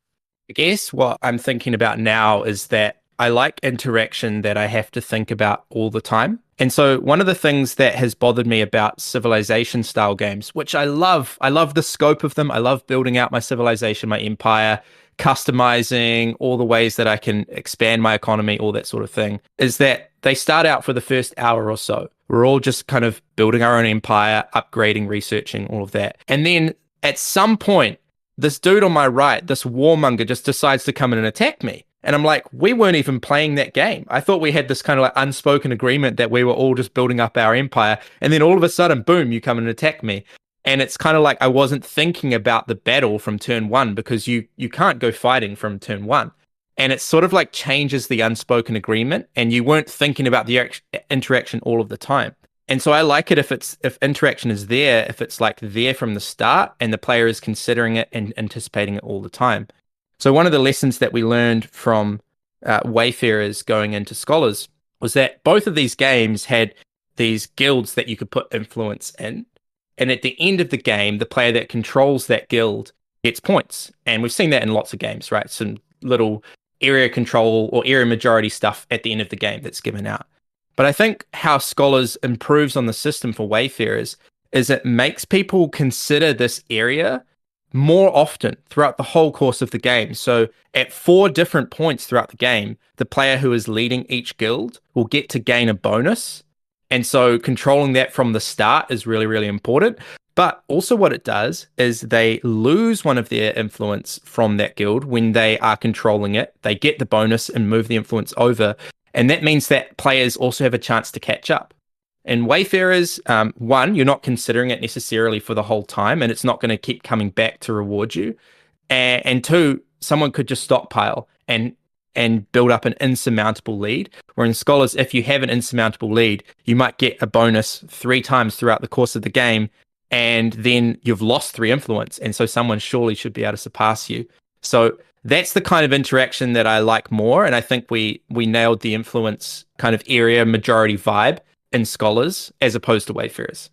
I guess what I'm thinking about now is that I like interaction that I have to think about all the time. And so one of the things that has bothered me about civilization style games, which I love the scope of them. I love building out my civilization, my empire, customizing all the ways that I can expand my economy, all that sort of thing, is that they start out for the first hour or so. We're all just kind of building our own empire, upgrading, researching, all of that. And then at some point, this dude on my right, this warmonger, just decides to come in and attack me. And I'm like, we weren't even playing that game. I thought we had this kind of like unspoken agreement that we were all just building up our empire. And then all of a sudden, boom, you come in and attack me. And it's kind of like I wasn't thinking about the battle from turn one, because you can't go fighting from turn one. And it sort of like changes the unspoken agreement, and you weren't thinking about the interaction all of the time. And so I like it if interaction is there, if it's like there from the start and the player is considering it and anticipating it all the time. So one of the lessons that we learned from Wayfarers going into Scholars was that both of these games had these guilds that you could put influence in. And at the end of the game, the player that controls that guild gets points. And we've seen that in lots of games, right? Some little area control or area majority stuff at the end of the game that's given out. But I think how Scholars improves on the system for Wayfarers is it makes people consider this area more often throughout the whole course of the game. So at 4 different points throughout the game, the player who is leading each guild will get to gain a bonus. And so controlling that from the start is really, really important. But also what it does is they lose one of their influence from that guild when they are controlling it. They get the bonus and move the influence over. And that means that players also have a chance to catch up. In Wayfarers, one, you're not considering it necessarily for the whole time, and it's not going to keep coming back to reward you. And two, someone could just stockpile and build up an insurmountable lead. Where in Scholars, if you have an insurmountable lead, you might get a bonus 3 times throughout the course of the game, and then you've lost 3 influence, and so someone surely should be able to surpass you. So that's the kind of interaction that I like more, and I think we nailed the influence kind of area majority vibe in Scholars as opposed to Wayfarers.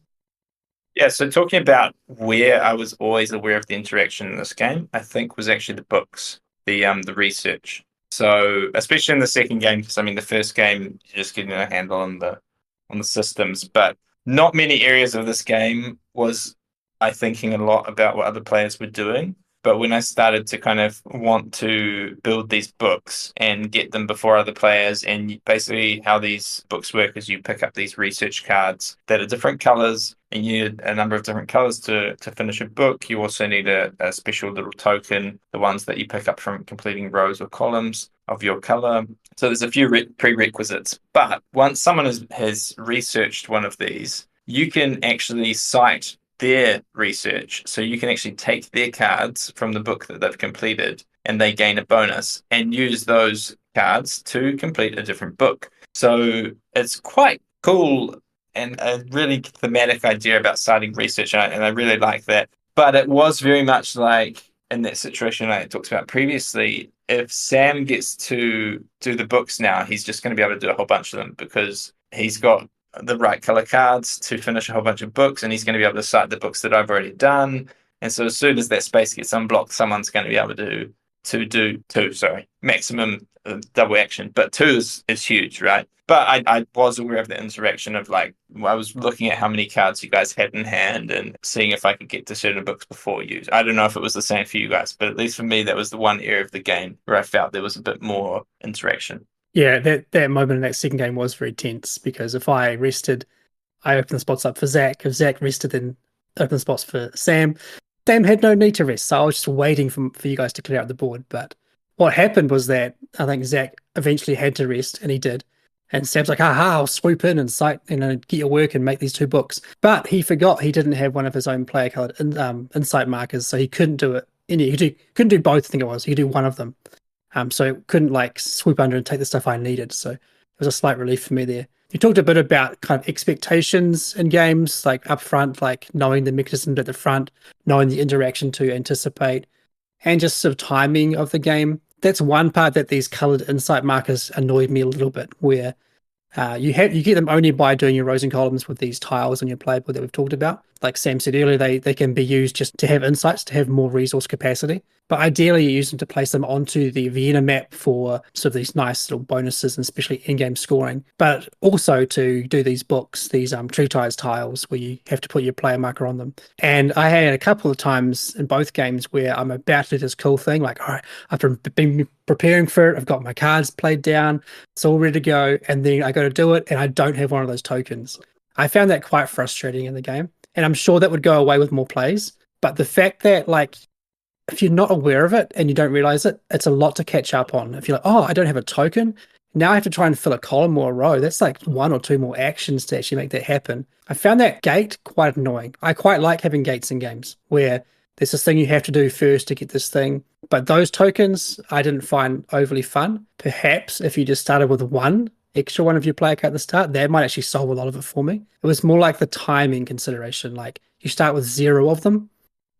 Yeah, so talking about where I was always aware of the interaction in this game, I think was actually the books, the research. So especially in the second game, because I mean the first game you're just getting a handle on the systems, but not many areas of this game was I thinking a lot about what other players were doing. But when I started to kind of want to build these books and get them before other players, and basically how these books work is you pick up these research cards that are different colors, and you need a number of different colors to finish a book. You also need a special little token, the ones that you pick up from completing rows or columns of your color. So there's a few prerequisites. But once someone has researched one of these, you can actually cite their research. So you can actually take their cards from the book that they've completed and they gain a bonus and use those cards to complete a different book. So it's quite cool and a really thematic idea about citing research, and I really like that. But it was very much like in that situation I talked about previously, if Sam gets to do the books now, he's just going to be able to do a whole bunch of them because he's got the right color cards to finish a whole bunch of books, and he's going to be able to cite the books that I've already done. And so as soon as that space gets unblocked, someone's going to be able to do 2, maximum double action. But 2 is huge, right? But I was aware of the interaction of like, I was looking at how many cards you guys had in hand and seeing if I could get to certain books before you. I don't know if it was the same for you guys, but at least for me, that was the one area of the game where I felt there was a bit more interaction. Yeah, that moment in that second game was very tense because if I rested, I opened the spots up for Zach. If Zach rested, then opened the spots for Sam. Sam had no need to rest, so I was just waiting for you guys to clear out the board. But what happened was that I think Zach eventually had to rest, and he did. And Sam's like, I'll swoop in and cite, get your work and make these 2 books. But he forgot he didn't have one of his own player-colored insight markers, so he couldn't do it. He couldn't do both, I think it was. He could do one of them. So it couldn't like swoop under and take the stuff I needed. So it was a slight relief for me there. You talked a bit about kind of expectations in games, like up front, like knowing the mechanism at the front, knowing the interaction to anticipate, and just sort of timing of the game. That's one part that these colored insight markers annoyed me a little bit, where you get them only by doing your rows and columns with these tiles on your playboard that we've talked about. Like Sam said earlier, they can be used just to have insights, to have more resource capacity. But ideally, you use them to place them onto the Vienna map for sort of these nice little bonuses and especially in-game scoring. But also to do these books, these treatise tiles where you have to put your player marker on them. And I had a couple of times in both games where I'm about to do this cool thing, like, all right, I've been preparing for it. I've got my cards played down. It's all ready to go. And then I go to do it and I don't have one of those tokens. I found that quite frustrating in the game. And I'm sure that would go away with more plays. But the fact that, like, if you're not aware of it and you don't realize it, it's a lot to catch up on. If you're like, oh, I don't have a token, now I have to try and fill a column or a row. That's like 1 or 2 more actions to actually make that happen. I found that gate quite annoying. I quite like having gates in games where there's this thing you have to do first to get this thing. But those tokens I didn't find overly fun. Perhaps if you just started with 1 extra one of your player card at the start, that might actually solve a lot of it for me. It was more like the timing consideration. Like you start with 0 of them,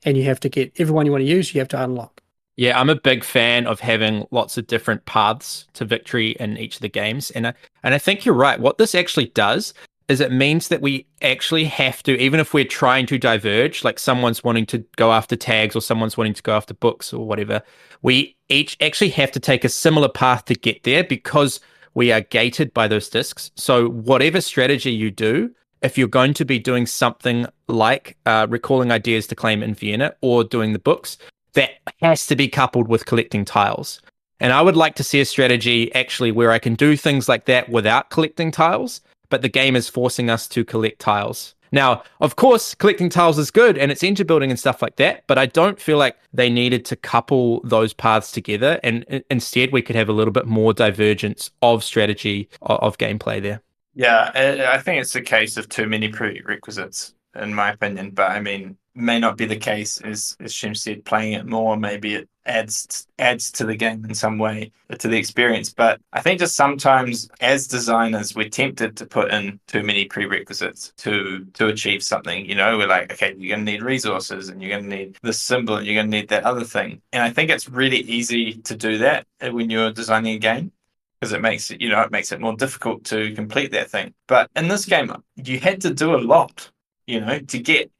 and you have to get everyone you want to use, you have to unlock. Yeah, I'm a big fan of having lots of different paths to victory in each of the games. And I think you're right. What this actually does is it means that we actually have to, even if we're trying to diverge, like someone's wanting to go after tags or someone's wanting to go after books or whatever, we each actually have to take a similar path to get there because we are gated by those discs. So whatever strategy you do, if you're going to be doing something like recalling ideas to claim in Vienna or doing the books, that has to be coupled with collecting tiles. And I would like to see a strategy actually where I can do things like that without collecting tiles, but the game is forcing us to collect tiles. Now, of course, collecting tiles is good and it's engine building and stuff like that, but I don't feel like they needed to couple those paths together. And instead, we could have a little bit more divergence of strategy of gameplay there. Yeah, I think it's a case of too many prerequisites, in my opinion. But I mean, may not be the case, as Shem said, playing it more, maybe it adds to the game in some way, to the experience. But I think just sometimes as designers, we're tempted to put in too many prerequisites to achieve something. You know, we're like, okay, you're going to need resources and you're going to need this symbol and you're going to need that other thing. And I think it's really easy to do that when you're designing a game, because it makes it more difficult to complete that thing. But in this game, you had to do a lot, to get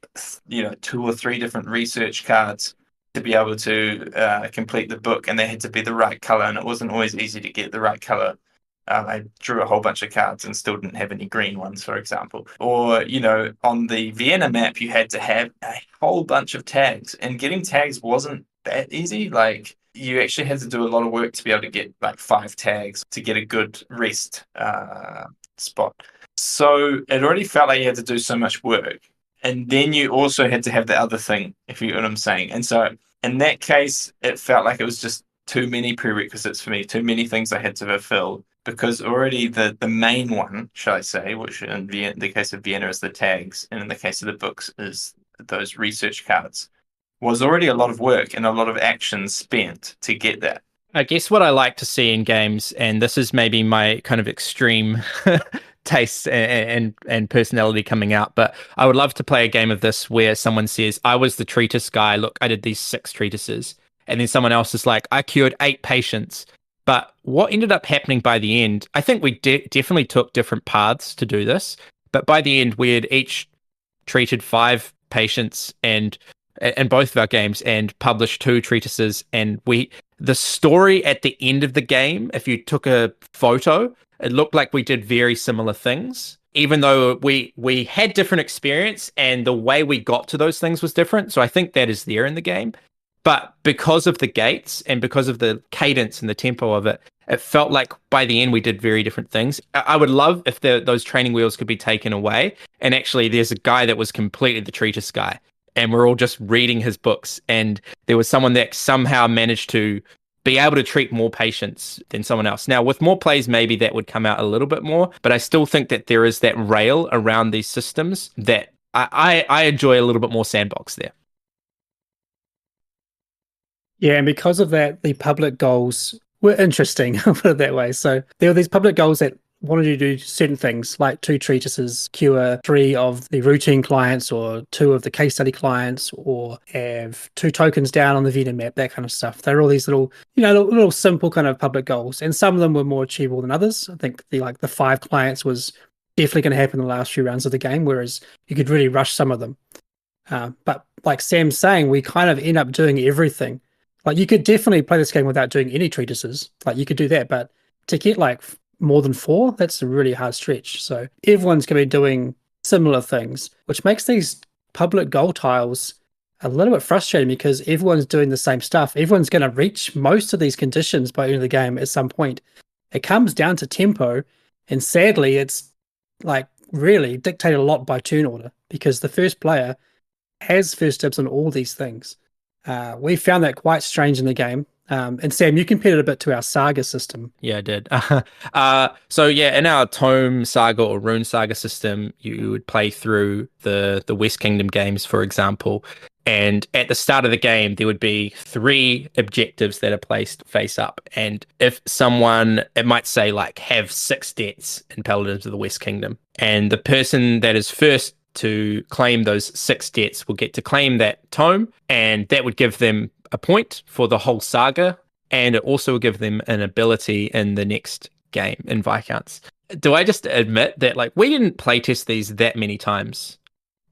2 or 3 different research cards to be able to complete the book, and they had to be the right color, and it wasn't always easy to get the right color. I drew a whole bunch of cards and still didn't have any green ones, for example. Or, on the Vienna map, you had to have a whole bunch of tags, and getting tags wasn't that easy. Like, you actually had to do a lot of work to be able to get like 5 tags to get a good rest spot. So it already felt like you had to do so much work. And then you also had to have the other thing, if you know what I'm saying. And so in that case, it felt like it was just too many prerequisites for me, too many things I had to fulfill, because already the main one, shall I say, which in the case of Vienna is the tags, and in the case of the books is those research cards, was already a lot of work and a lot of action spent to get that. I guess what I like to see in games, and this is maybe my kind of extreme taste and personality coming out, but I would love to play a game of this where someone says, I was the treatise guy, look, I did these 6 treatises, and then someone else is like, I cured 8 patients. But what ended up happening by the end, I think we definitely took different paths to do this, but by the end we had each treated 5 patients and in both of our games and published 2 treatises, and the story at the end of the game, if you took a photo, it looked like we did very similar things, even though we had different experience and the way we got to those things was different. So I think that is there in the game. But because of the gates and because of the cadence and the tempo of it, it felt like by the end we did very different things. I would love if those training wheels could be taken away. And actually there's a guy that was completely the treatise guy, and we're all just reading his books. And there was someone that somehow managed to be able to treat more patients than someone else. Now, with more plays, maybe that would come out a little bit more, but I still think that there is that rail around these systems that I enjoy a little bit more sandbox there. Yeah, and because of that, the public goals were interesting, I'll put it that way. So there were these public goals that wanted you to do certain things, like 2 treatises, cure 3 of the routine clients, or 2 of the case study clients, or have 2 tokens down on the Vienna map, that kind of stuff. They're all these little, little simple kind of public goals, and some of them were more achievable than others. I think the 5 clients was definitely going to happen in the last few rounds of the game, whereas you could really rush some of them. But like Sam's saying, we kind of end up doing everything. Like you could definitely play this game without doing any treatises. Like you could do that, but to get like more than 4, that's a really hard stretch. So everyone's going to be doing similar things, which makes these public goal tiles a little bit frustrating because everyone's doing the same stuff. Everyone's going to reach most of these conditions by the end of the game at some point. It comes down to tempo, and sadly, it's like really dictated a lot by turn order because the first player has first dibs on all these things. We found that quite strange in the game. And Sam, you compared it a bit to our Saga system. Yeah, I did. So yeah, in our Tome Saga or Rune Saga system, you would play through the West Kingdom games, for example. And at the start of the game, there would be 3 objectives that are placed face up. And if someone, it might say like, have 6 deaths in Paladins of the West Kingdom. And the person that is first to claim those 6 deaths will get to claim that tome. And that would give them a point for the whole saga. And it also will give them an ability in the next game in Viscounts. Do I just admit that like we didn't playtest these that many times?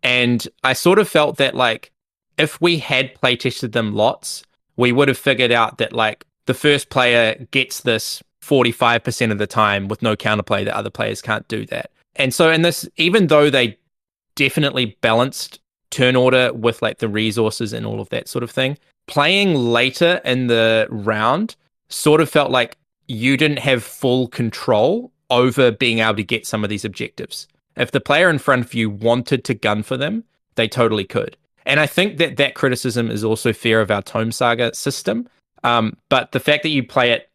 And I sort of felt that like, if we had playtested them lots, we would have figured out that like the first player gets this 45% of the time with no counterplay, that other players can't do that. And so in this, even though they definitely balanced turn order with like the resources and all of that sort of thing, playing later in the round sort of felt like you didn't have full control over being able to get some of these objectives. If the player in front of you wanted to gun for them, they totally could. And I think that that criticism is also fair of our Tome Saga system. But the fact that you play it,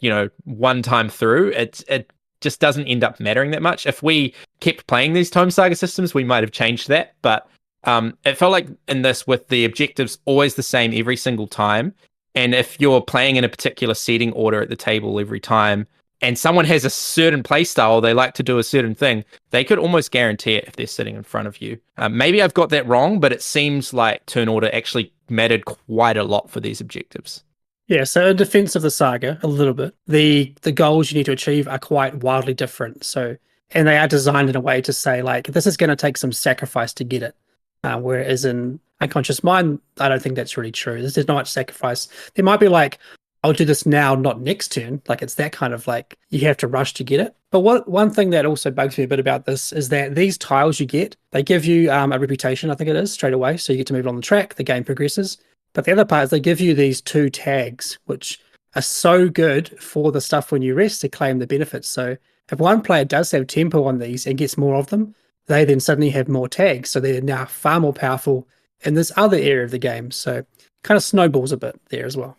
one time through, it just doesn't end up mattering that much. If we kept playing these Tome Saga systems, we might have changed that. But it felt like in this, with the objectives always the same every single time, and if you're playing in a particular seating order at the table every time, and someone has a certain play style, they like to do a certain thing, they could almost guarantee it if they're sitting in front of you. Maybe I've got that wrong, but it seems like turn order actually mattered quite a lot for these objectives. Yeah, so in defense of the saga, a little bit, the goals you need to achieve are quite wildly different. So, and they are designed in a way to say, like, this is going to take some sacrifice to get it. Whereas in Unconscious Mind, I don't think that's really true. There's not much sacrifice. There might be like, I'll do this now, not next turn. Like it's that kind of like you have to rush to get it. But one thing that also bugs me a bit about this is that these tiles you get, they give you a reputation, I think it is, straight away. So you get to move on the track, the game progresses. But the other part is they give you these 2 tags, which are so good for the stuff when you rest to claim the benefits. So if one player does have tempo on these and gets more of them, they then suddenly have more tags. So they're now far more powerful in this other area of the game. So kind of snowballs a bit there as well.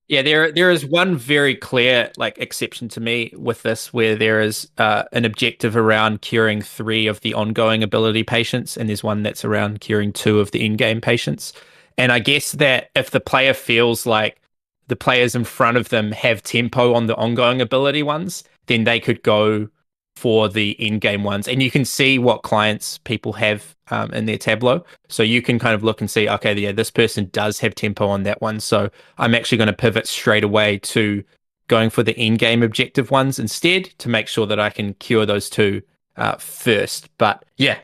Yeah, there is one very clear like exception to me with this, where there is an objective around curing 3 of the ongoing ability patients, and there's one that's around curing 2 of the in-game patients. And I guess that if the player feels like the players in front of them have tempo on the ongoing ability ones, then they could go for the in-game ones. And you can see what clients people have in their Tableau. So you can kind of look and see, okay, yeah, this person does have tempo on that one. So I'm actually going to pivot straight away to going for the in-game objective ones instead to make sure that I can cure those 2 first. But yeah.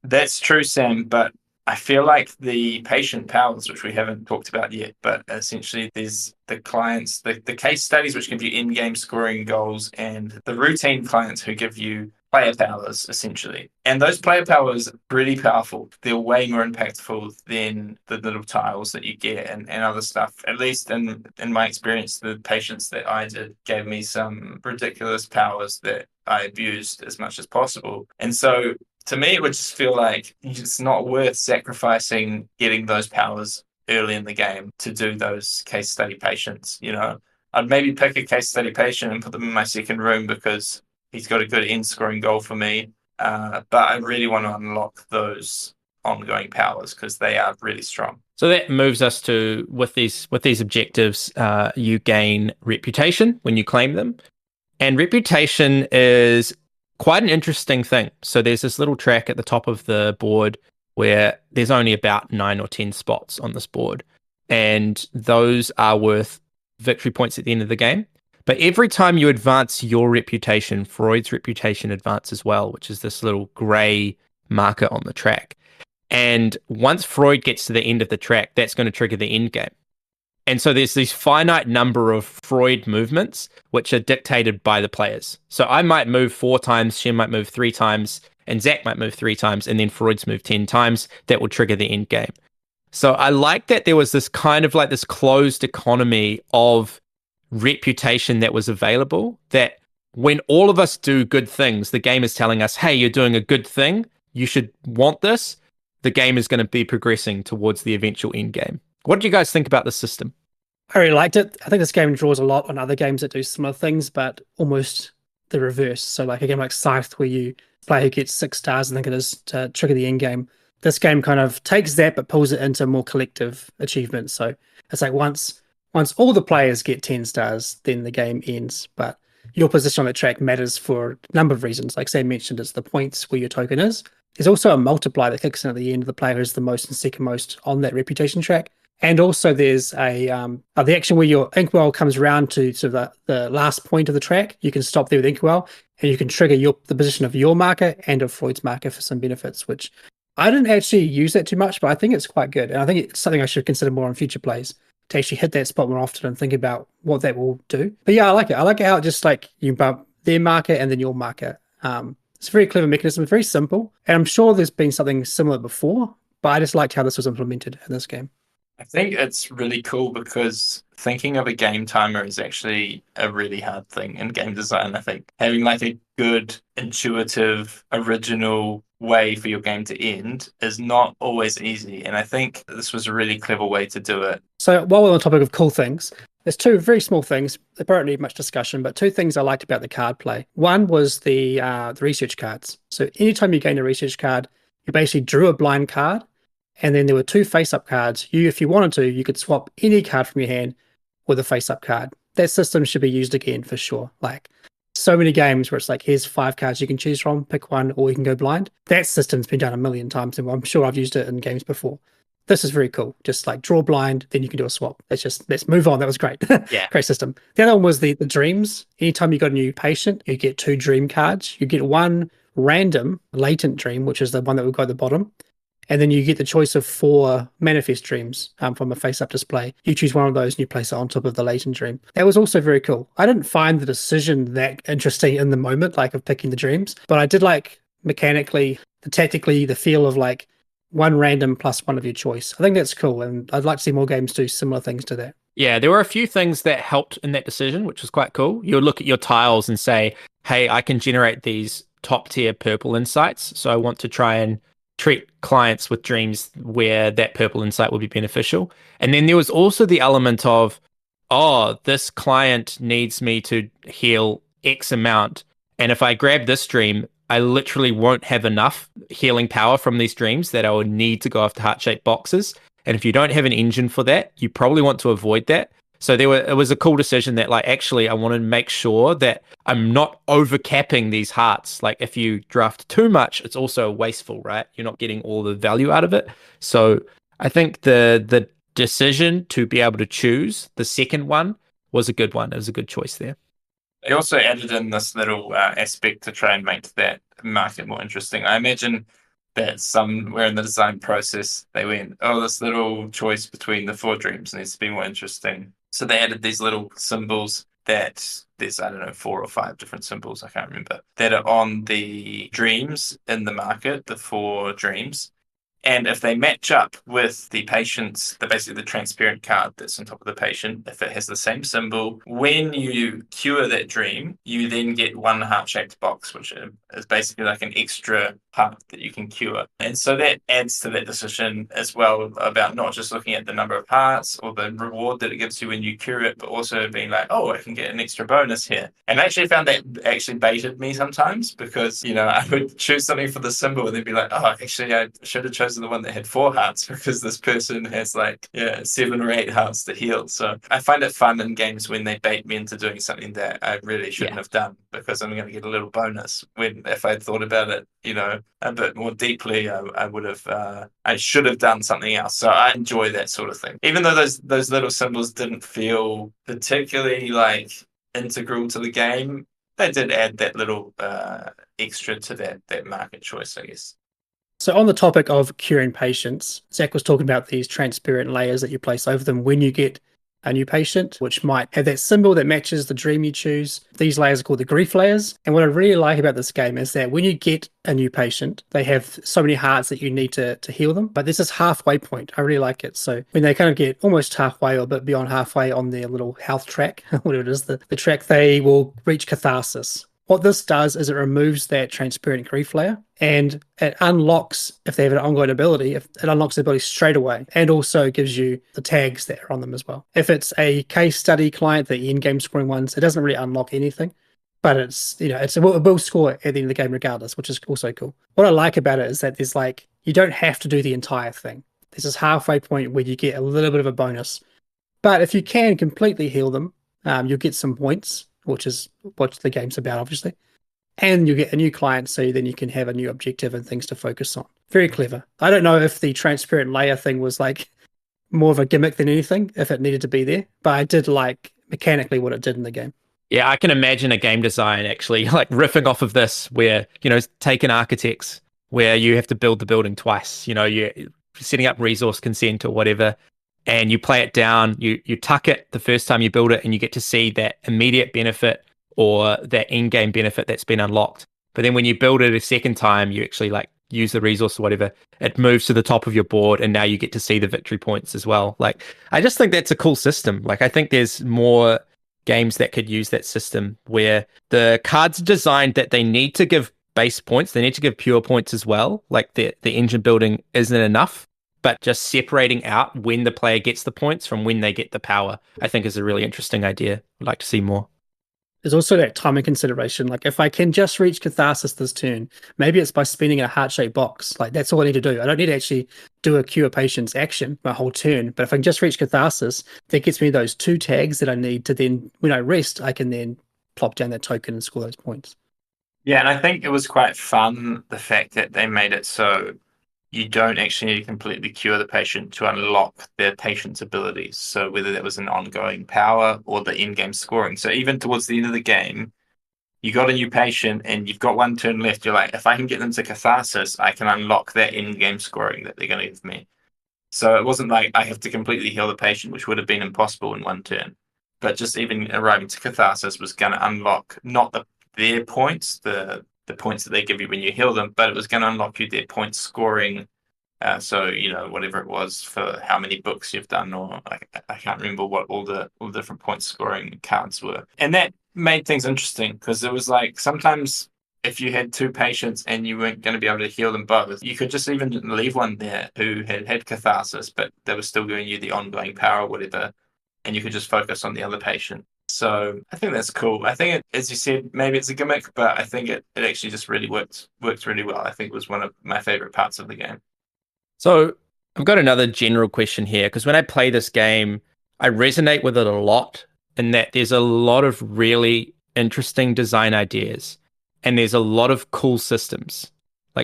That's true, Sam. But I feel like the patient powers, which we haven't talked about yet, but essentially there's the clients, the case studies, which give you in-game scoring goals, and the routine clients who give you player powers, essentially. And those player powers are really powerful. They're way more impactful than the little tiles that you get and other stuff. At least in my experience, the patients that I did gave me some ridiculous powers that I abused as much as possible. And so to me, it would just feel like it's not worth sacrificing getting those powers early in the game to do those case study patients. I'd maybe pick a case study patient and put them in my second room because he's got a good end scoring goal for me. But I really want to unlock those ongoing powers because they are really strong. So that moves us to, with these objectives, you gain reputation when you claim them. And reputation is quite an interesting thing. So there's this little track at the top of the board where there's only about 9 or 10 spots on this board. And those are worth victory points at the end of the game. But every time you advance your reputation, Freud's reputation advances as well, which is this little grey marker on the track. And once Freud gets to the end of the track, that's going to trigger the end game. And so there's these finite number of Freud movements, which are dictated by the players. So I might move 4 times, Shem might move 3 times, and Zach might move 3 times, and then Freud's move 10 times. That will trigger the end game. So I like that there was this kind of like this closed economy of reputation that was available, that when all of us do good things, the game is telling us, hey, you're doing a good thing, you should want this. The game is going to be progressing towards the eventual end game. What do you guys think about this system? I really liked it. I think this game draws a lot on other games that do similar things, but almost the reverse. So like a game like Scythe, where you play who gets 6 stars, I think it is, to trigger the end game. This game kind of takes that but pulls it into more collective achievements. So it's like once all the players get 10 stars, then the game ends. But your position on the track matters for a number of reasons. Like Sam mentioned, it's the points where your token is. There's also a multiplier that kicks in at the end of the player who's the most and second most on that reputation track. And also there's the action where your inkwell comes around to sort of the last point of the track. You can stop there with inkwell, and you can trigger the position of your marker and of Freud's marker for some benefits, which I didn't actually use that too much, but I think it's quite good. And I think it's something I should consider more on future plays, to actually hit that spot more often and think about what that will do. But yeah, I like it. I like how it just like you bump their marker and then your marker. It's a very clever mechanism, very simple. And I'm sure there's been something similar before, but I just liked how this was implemented in this game. I think it's really cool because thinking of a game timer is actually a really hard thing in game design. I think having like a good, intuitive, original way for your game to end is not always easy. And I think this was a really clever way to do it. So while we're on the topic of cool things, there's 2 very small things. They don't need much discussion, but 2 things I liked about the card play. One was the research cards. So anytime you gain a research card, you basically drew a blind card. And then there were 2 face-up cards. If you wanted to, you could swap any card from your hand with a face-up card. That system should be used again for sure. Like so many games where it's like, here's 5 cards you can choose from, pick one, or you can go blind. That system's been done a million times, and I'm sure I've used it in games before. This is very cool. Just like draw blind, then you can do a swap. Let's move on. That was great. Yeah. Great system. The other one was the dreams. Anytime you got a new patient, you get 2 dream cards. You get 1 random latent dream, which is the one that would go at the bottom. And then you get the choice of 4 manifest dreams from a face-up display. You choose one of those and you place it on top of the latent dream. That was also very cool. I didn't find the decision that interesting in the moment, like of picking the dreams, but I did like mechanically, tactically, the feel of like 1 random plus 1 of your choice. I think that's cool, and I'd like to see more games do similar things to that. Yeah, there were a few things that helped in that decision, which was quite cool. You'll look at your tiles and say, hey, I can generate these top-tier purple insights, so I want to try and treat clients with dreams where that purple insight would be beneficial. And then there was also the element of, this client needs me to heal X amount. And if I grab this dream, I literally won't have enough healing power from these dreams that I would need to go after heart-shaped boxes. And if you don't have an engine for that, you probably want to avoid that. So it was a cool decision that like, actually, I want to make sure that I'm not overcapping these hearts. Like if you draft too much, it's also wasteful, right? You're not getting all the value out of it. So I think the decision to be able to choose the second one was a good one. It was a good choice there. They also added in this little aspect to try and make that market more interesting. I imagine that somewhere in the design process, they went, this little choice between the 4 dreams needs to be more interesting. So they added these little symbols that there's, 4 or 5 different symbols, I can't remember, that are on the dreams in the market, the 4 dreams. And if they match up with the patient's, basically the transparent card that's on top of the patient, if it has the same symbol, when you cure that dream, you then get 1 heart-shaped box, which is basically like an extra heart that you can cure. And so that adds to that decision as well about not just looking at the number of hearts or the reward that it gives you when you cure it, but also being like, I can get an extra bonus here. And I actually found that actually baited me sometimes because, I would choose something for the symbol and then be like, actually, I should have chosen the one that had 4 hearts because this person has 7 or 8 hearts to heal. So I find it fun in games when they bait me into doing something that I really shouldn't have done because I'm going to get a little bonus. When if I'd thought about it, a bit more deeply, I should have done something else. So I enjoy that sort of thing. Even though those little symbols didn't feel particularly integral to the game, they did add that little extra to that market choice, I guess. So on the topic of curing patients, Zach was talking about these transparent layers that you place over them when you get a new patient, which might have that symbol that matches the dream you choose. These layers are called the grief layers. And what I really like about this game is that when you get a new patient, they have so many hearts that you need to heal them. But there's this halfway point. I really like it. So when they kind of get almost halfway or a bit beyond halfway on their little health track, whatever it is, the track, they will reach catharsis. What this does is it removes that transparent grief layer and it unlocks, if they have an ongoing ability, if it unlocks the ability straight away and also gives you the tags that are on them as well. If it's a case study client, the in-game scoring ones, it doesn't really unlock anything, but it will score at the end of the game regardless, which is also cool. What I like about it is that there's you don't have to do the entire thing. There's this halfway point where you get a little bit of a bonus, but if you can completely heal them, you'll get some points, which is what the game's about, obviously. And you get a new client, so then you can have a new objective and things to focus on. Very clever. I don't know if the transparent layer thing was more of a gimmick than anything, if it needed to be there, but I did like mechanically what it did in the game. Yeah, I can imagine a game design actually riffing off of this where, taking architects where you have to build the building twice, you're setting up resource consent or whatever, and you play it down, you tuck it the first time you build it and you get to see that immediate benefit or that in-game benefit that's been unlocked. But then when you build it a second time, you actually use the resource or whatever, it moves to the top of your board and now you get to see the victory points as well. I just think that's a cool system. I think there's more games that could use that system where the cards are designed that they need to give base points, they need to give pure points as well. The engine building isn't enough. But just separating out when the player gets the points from when they get the power, I think is a really interesting idea. I'd like to see more. There's also that timing consideration. If I can just reach catharsis this turn, maybe it's by spinning a heart-shaped box. That's all I need to do. I don't need to actually do a cure patient's action my whole turn. But if I can just reach catharsis, that gets me those 2 tags that I need to then, when I rest, I can then plop down that token and score those points. Yeah, and I think it was quite fun, the fact that they made it so you don't actually need to completely cure the patient to unlock their patient's abilities. So whether that was an ongoing power or the in-game scoring. So even towards the end of the game, you got a new patient and you've got 1 turn left. You're like, if I can get them to catharsis, I can unlock that in-game scoring that they're going to give me. So it wasn't like I have to completely heal the patient, which would have been impossible in 1 turn. But just even arriving to catharsis was going to unlock not their points, the points that they give you when you heal them, but it was going to unlock you their point scoring. So whatever it was for how many books you've done, or I can't remember what all the different point scoring cards were, and that made things interesting because it was sometimes if you had 2 patients and you weren't going to be able to heal them both, you could just even leave one there who had catharsis, but they were still giving you the ongoing power or whatever, and you could just focus on the other patient. So I think that's cool. I think as you said, maybe it's a gimmick, but I think it actually just really worked really well. I think it was one of my favorite parts of the game. So I've got another general question here, because when I play this game, I resonate with it a lot in that there's a lot of really interesting design ideas and there's a lot of cool systems,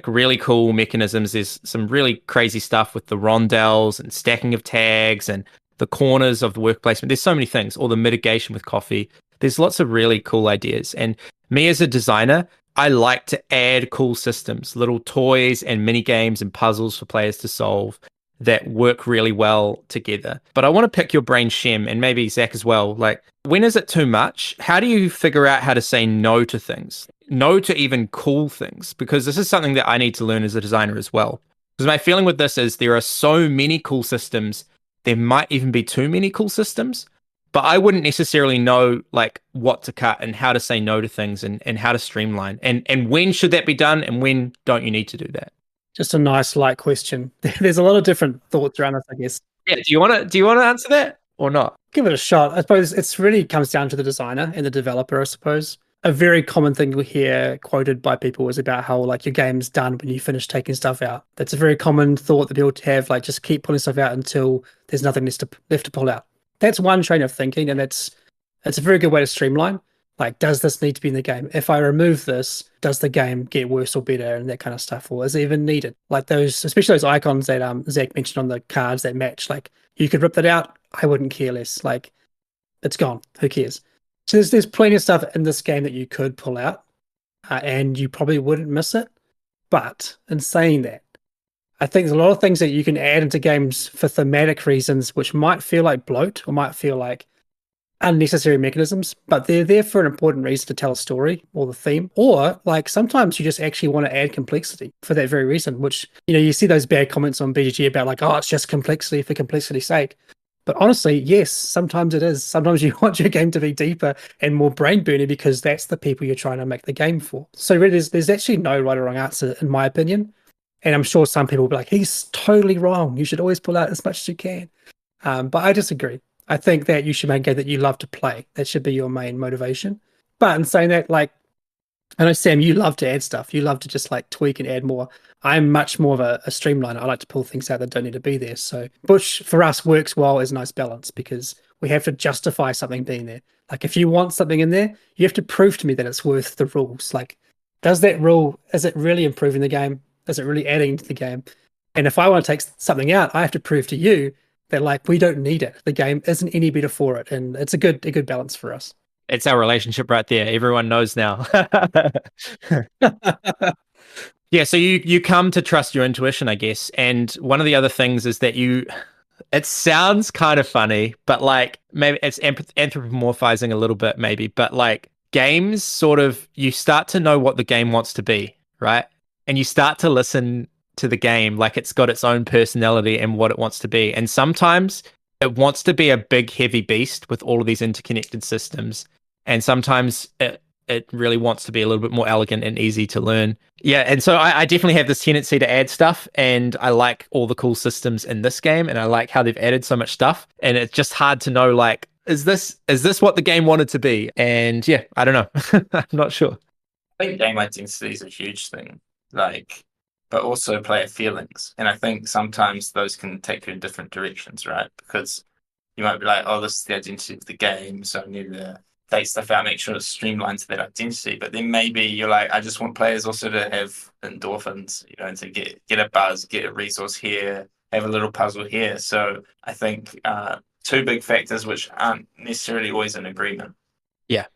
really cool mechanisms. There's some really crazy stuff with the rondels and stacking of tags and the corners of the work placement. There's so many things, or the mitigation with coffee. There's lots of really cool ideas. And me as a designer, I like to add cool systems, little toys and mini games and puzzles for players to solve that work really well together. But I want to pick your brain, Shem, and maybe Zach as well. When is it too much? How do you figure out how to say no to things? No to even cool things? Because this is something that I need to learn as a designer as well. Because my feeling with this is there are so many cool systems. There might even be too many cool systems, but I wouldn't necessarily know what to cut and how to say no to things and how to streamline. And when should that be done and when don't you need to do that? Just a nice light question. There's a lot of different thoughts around this, I guess. Yeah, do you want to answer that or not? Give it a shot. I suppose it really comes down to the designer and the developer, I suppose. A very common thing we hear quoted by people is about how your game's done when you finish taking stuff out. That's a very common thought that people have, just keep pulling stuff out until there's nothing left to pull out. That's one train of thinking, and it's a very good way to streamline. Does this need to be in the game? If I remove this, does the game get worse or better, and that kind of stuff, or is it even needed? Especially those icons that Zach mentioned on the cards that match. You could rip that out. I wouldn't care less. It's gone. Who cares? So there's plenty of stuff in this game that you could pull out, and you probably wouldn't miss it. But in saying that, I think there's a lot of things that you can add into games for thematic reasons, which might feel like bloat or might feel like unnecessary mechanisms, but they're there for an important reason to tell a story or the theme. Or like sometimes you just actually want to add complexity for that very reason, which, you see those bad comments on BGG about like, oh, it's just complexity for complexity's sake. But honestly, yes, sometimes it is. Sometimes you want your game to be deeper and more brain burning because that's the people you're trying to make the game for. So really, there's actually no right or wrong answer, in my opinion. And I'm sure some people will be like, he's totally wrong. You should always pull out as much as you can. But I disagree. I think that you should make a game that you love to play. That should be your main motivation. But in saying that, like, I know, Sam, you love to add stuff. You love to just like tweak and add more. I'm much more of a streamliner. I like to pull things out that don't need to be there. So Bush for us works well as a nice balance because we have to justify something being there. Like if you want something in there, you have to prove to me that it's worth the rules. Like, does that rule, is it really improving the game? Is it really adding to the game? And if I want to take something out, I have to prove to you that like we don't need it. The game isn't any better for it. And it's a good balance for us. It's our relationship right there. Everyone knows now. Yeah, so you come to trust your intuition, I guess. And one of the other things is that it sounds kind of funny, but like maybe it's anthropomorphizing a little bit maybe, but like games sort of, you start to know what the game wants to be, right? And you start to listen to the game like it's got its own personality and what it wants to be. And sometimes it wants to be a big, heavy beast with all of these interconnected systems. And sometimes it really wants to be a little bit more elegant and easy to learn. Yeah, and so I definitely have this tendency to add stuff, and I like all the cool systems in this game, and I like how they've added so much stuff. And it's just hard to know, like, is this what the game wanted to be? And yeah, I don't know. I'm not sure. I think game identity is a huge thing, like, but also player feelings. And I think sometimes those can take you in different directions, right? Because you might be like, oh, this is the identity of the game, so I need to take stuff out, make sure it's streamlined to that identity. But then maybe you're like, I just want players also to have endorphins, and to get a buzz, get a resource here, have a little puzzle here. So I think two big factors which aren't necessarily always in agreement. Yeah.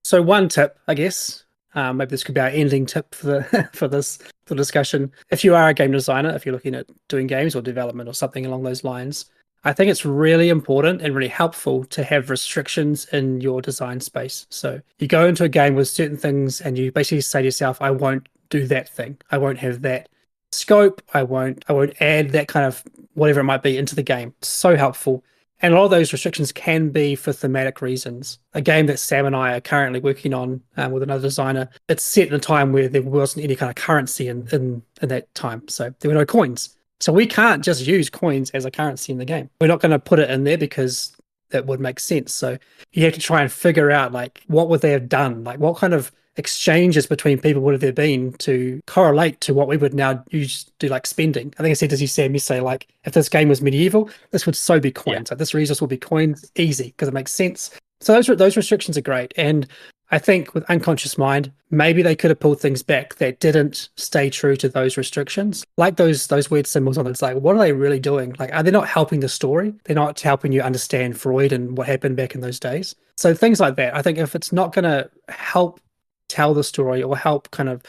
So one tip, I guess, maybe this could be our ending tip for the discussion. If you are a game designer, if you're looking at doing games or development or something along those lines, I think it's really important and really helpful to have restrictions in your design space. So you go into a game with certain things and you basically say to yourself, I won't do that thing. I won't have that scope. I won't add that kind of whatever it might be into the game. It's so helpful. And a lot of those restrictions can be for thematic reasons. A game that Sam and I are currently working on with another designer, it's set in a time where there wasn't any kind of currency in that time. So there were no coins. So we can't just use coins as a currency in the game. We're not going to put it in there because that would make sense. So you have to try and figure out, like, what would they have done? Like, what kind of exchanges between people would have there been to correlate to what we would now use to, like, spending? I think I said, as you said, you say, like, if this game was medieval, this would so be coins. Yeah. Like, this resource would be coins, easy, because it makes sense. So those restrictions are great. And I think with Unconscious Mind, maybe they could have pulled things back that didn't stay true to those restrictions. Like those weird symbols on it. It's like, what are they really doing? Like, are they not helping the story? They're not helping you understand Freud and what happened back in those days. So things like that. I think if it's not going to help tell the story or help kind of,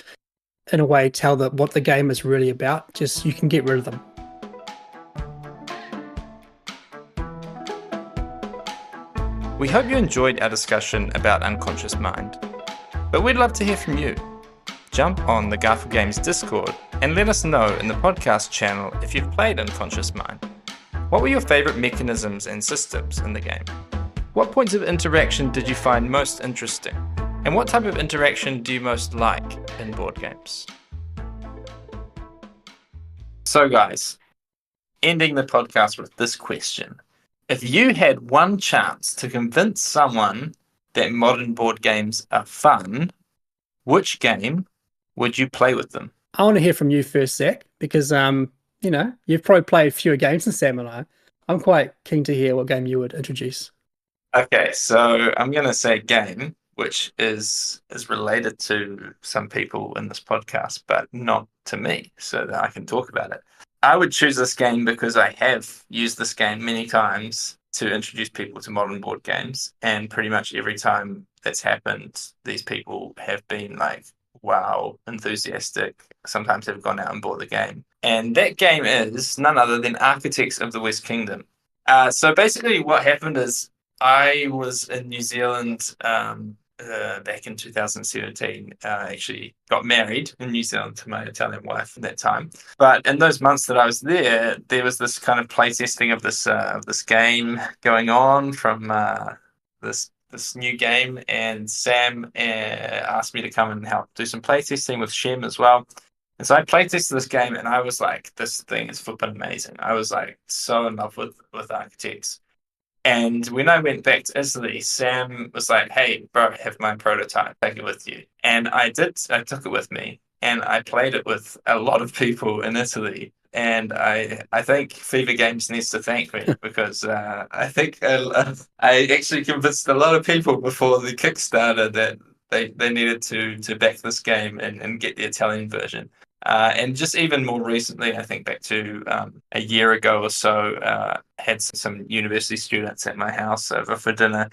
in a way, tell what the game is really about, just you can get rid of them. We hope you enjoyed our discussion about Unconscious Mind, but we'd love to hear from you. Jump on the Garfield Games Discord and let us know in the podcast channel if you've played Unconscious Mind. What were your favourite mechanisms and systems in the game? What points of interaction did you find most interesting? And what type of interaction do you most like in board games? So guys, ending the podcast with this question. If you had one chance to convince someone that modern board games are fun, which game would you play with them? I want to hear from you first, Zach, because you've probably played fewer games than Sam and I. I'm quite keen to hear what game you would introduce. Okay, so I'm going to say game, which is related to some people in this podcast, but not to me, so that I can talk about it. I would choose this game because I have used this game many times to introduce people to modern board games, and pretty much every time that's happened, these people have been like, wow, enthusiastic. Sometimes they've gone out and bought the game. And that game is none other than Architects of the West Kingdom. So basically what happened is I was in New Zealand back in 2017. Actually got married in New Zealand to my Italian wife at that time. But in those months that I was there, there was this kind of playtesting of this game going on from this new game, and Sam asked me to come and help do some playtesting with Shem as well. And so I playtested this game, and I was like, "This thing is flipping amazing." I was like so in love with Architects. And when I went back to Italy, Sam was like, "Hey, bro, have my prototype. Take it with you." And I did. I took it with me, and I played it with a lot of people in Italy. And I think Fever Games needs to thank me because I think I actually convinced a lot of people before the Kickstarter that they needed to back this game and get the Italian version. And just even more recently, I think back to a year ago or so, had some university students at my house over for dinner,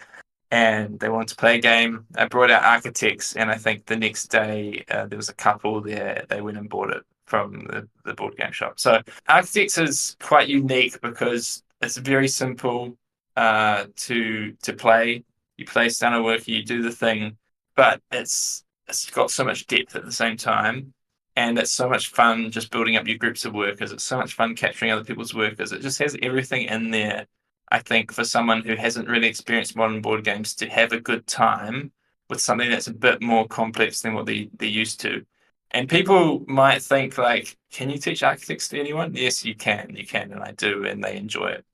and they wanted to play a game. I brought out Architects, and I think the next day there was a couple there. They went and bought it from the board game shop. So Architects is quite unique because it's very simple to play. You place down a worker, you do the thing, but it's got so much depth at the same time. And it's so much fun just building up your groups of workers. It's so much fun capturing other people's workers. It just has everything in there, I think, for someone who hasn't really experienced modern board games to have a good time with something that's a bit more complex than what they're used to. And people might think, like, can you teach Architects to anyone? Yes, you can, and I do, and they enjoy it.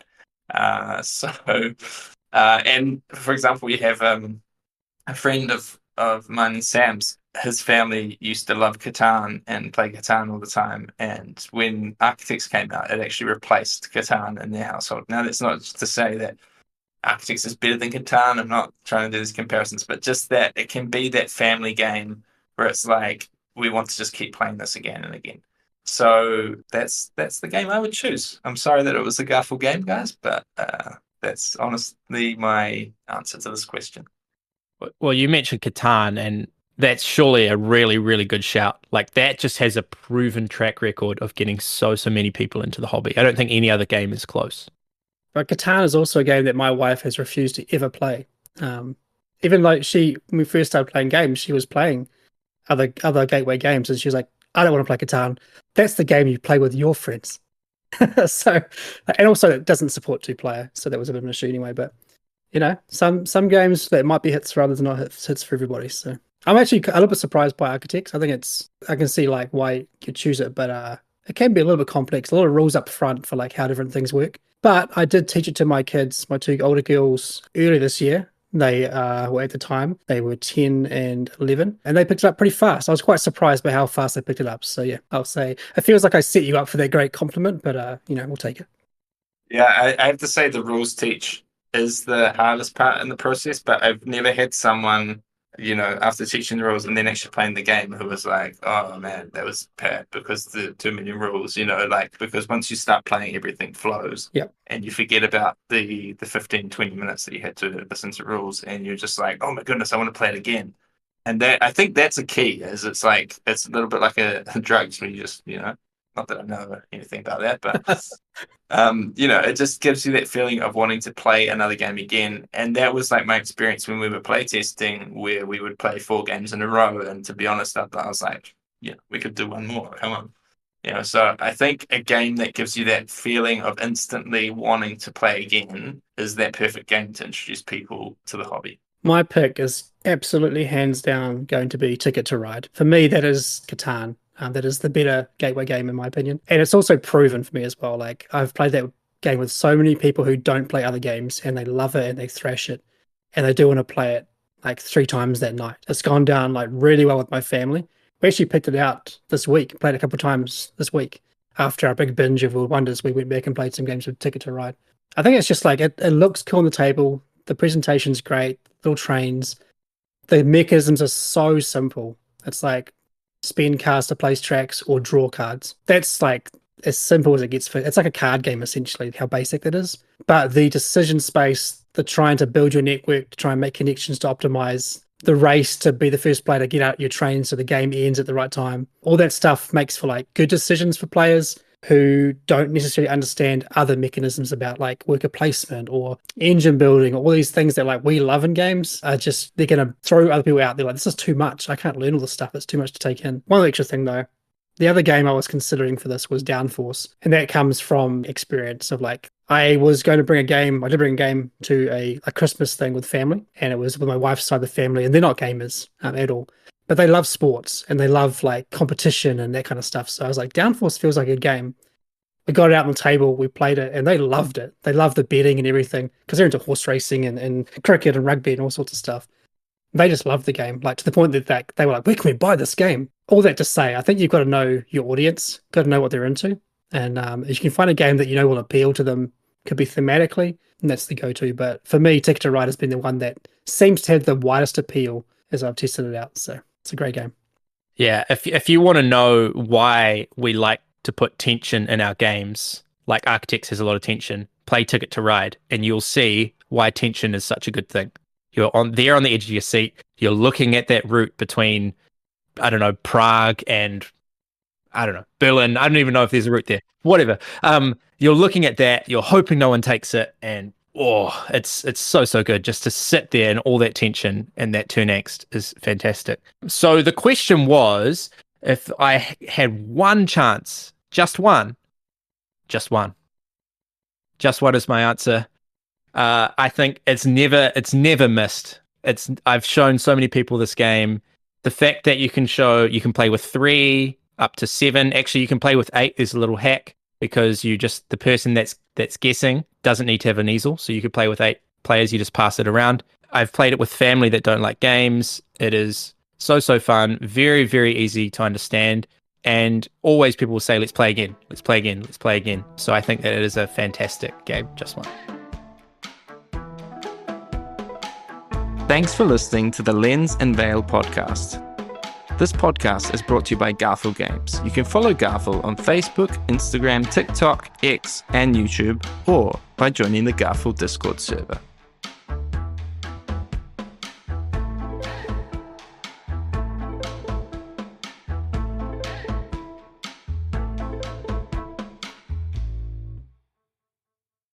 And for example, we have a friend of mine, Sam's. His family used to love Catan and play Catan all the time. And when Architects came out, it actually replaced Catan in their household. Now, that's not to say that Architects is better than Catan. I'm not trying to do these comparisons, but just that it can be that family game where it's like, we want to just keep playing this again and again. So that's the game I would choose. I'm sorry that it was a Garfield game, guys, but that's honestly my answer to this question. Well, you mentioned Catan, and that's surely a really, really good shout. Like, that just has a proven track record of getting so many people into the hobby. I don't think any other game is close. But Catan is also a game that my wife has refused to ever play. Even though when we first started playing games, she was playing other gateway games, and she was like, "I don't want to play Catan. That's the game you play with your friends." So, and also it doesn't support 2-player, so that was a bit of an issue anyway. But you know, some games that might be hits for others, not hits for everybody. So I'm actually a little bit surprised by Architects. I think I can see like why you choose it, but it can be a little bit complex. A lot of rules up front for like how different things work. But I did teach it to my kids, my 2 older girls, earlier this year. They were at the time, they were 10 and 11, and they picked it up pretty fast. I was quite surprised by how fast they picked it up. So yeah, I'll say it feels like I set you up for that great compliment, but we'll take it. Yeah, I have to say the rules teach is the hardest part in the process, but I've never had someone, after teaching the rules and then actually playing the game who was like, "Oh man, that was bad because the too many rules," because once you start playing, everything flows. Yep. And you forget about the 15, 20 minutes that you had to listen to rules, and you're just like, "Oh my goodness, I want to play it again." And that, I think that's a key, is it's a little bit like a drugs where you just, not that I know anything about that, but it just gives you that feeling of wanting to play another game again. And that was like my experience when we were playtesting, where we would play 4 games in a row. And to be honest, I was like, yeah, we could do one more. Come on. So I think a game that gives you that feeling of instantly wanting to play again is that perfect game to introduce people to the hobby. My pick is absolutely hands down going to be Ticket to Ride. For me, that is Catan. That is the better gateway game, in my opinion. And it's also proven for me as well. Like, I've played that game with so many people who don't play other games, and they love it and they thrash it, and they do want to play it like 3 times that night. It's gone down like really well with my family. We actually picked it out this week, played it a couple of times this week. After our big binge of World Wonders, we went back and played some games with Ticket to Ride. I think it's just like, it looks cool on the table. The presentation's great, little trains. The mechanisms are so simple. It's like spend cards to place tracks or draw cards. That's like as simple as it gets. It's like a card game, essentially, how basic that is. But the decision space, the trying to build your network, to try and make connections to optimize the race to be the first player to get out your train so the game ends at the right time. All that stuff makes for like good decisions for players who don't necessarily understand other mechanisms about like worker placement or engine building or all these things that like we love in games are just, they're going to throw other people out. They're like, this is too much. I can't learn all this stuff. It's too much to take in. One extra thing though, the other game I was considering for this was Downforce. And that comes from experience of like, I was going to bring a game, I did bring a game to a Christmas thing with family, and it was with my wife's side of the family, and they're not gamers at all. But they love sports and they love like competition and that kind of stuff. So I was like, Downforce feels like a game. We got it out on the table, we played it, and they loved it. They loved the betting and everything because they're into horse racing and cricket and rugby and all sorts of stuff. They just loved the game, like to the point that they were like, where can we buy this game? All that to say, I think you've got to know your audience, got to know what they're into. And if you can find a game that you know will appeal to them, could be thematically, and that's the go-to. But for me, Ticket to Ride has been the one that seems to have the widest appeal as I've tested it out. So it's a great game. Yeah, if you want to know why we like to put tension in our games, like Architects has a lot of tension, play Ticket to Ride, and you'll see why tension is such a good thing. You're on the edge of your seat. You're looking at that route between, I don't know, Prague and, I don't know, Berlin. I don't even know if there's a route there. Whatever. You're looking at that. You're hoping no one takes it, and it's so good just to sit there and all that tension and that turn next is fantastic. So the question was, if I had one chance, just one is my answer. I think it's never missed. I've shown so many people this game. The fact that you can play with 3 up to 7. Actually, you can play with 8. There's a little hack because the person that's guessing doesn't need to have an easel. So you could play with 8 players. You just pass it around. I've played it with family that don't like games. It is so fun. Very, very easy to understand. And always people will say, let's play again. Let's play again. Let's play again. So I think that it is a fantastic game. Just one. Thanks for listening to the Lens and Veil podcast. This podcast is brought to you by Garfield Games. You can follow Garfield on Facebook, Instagram, TikTok, X, and YouTube, or by joining the Garfield Discord server.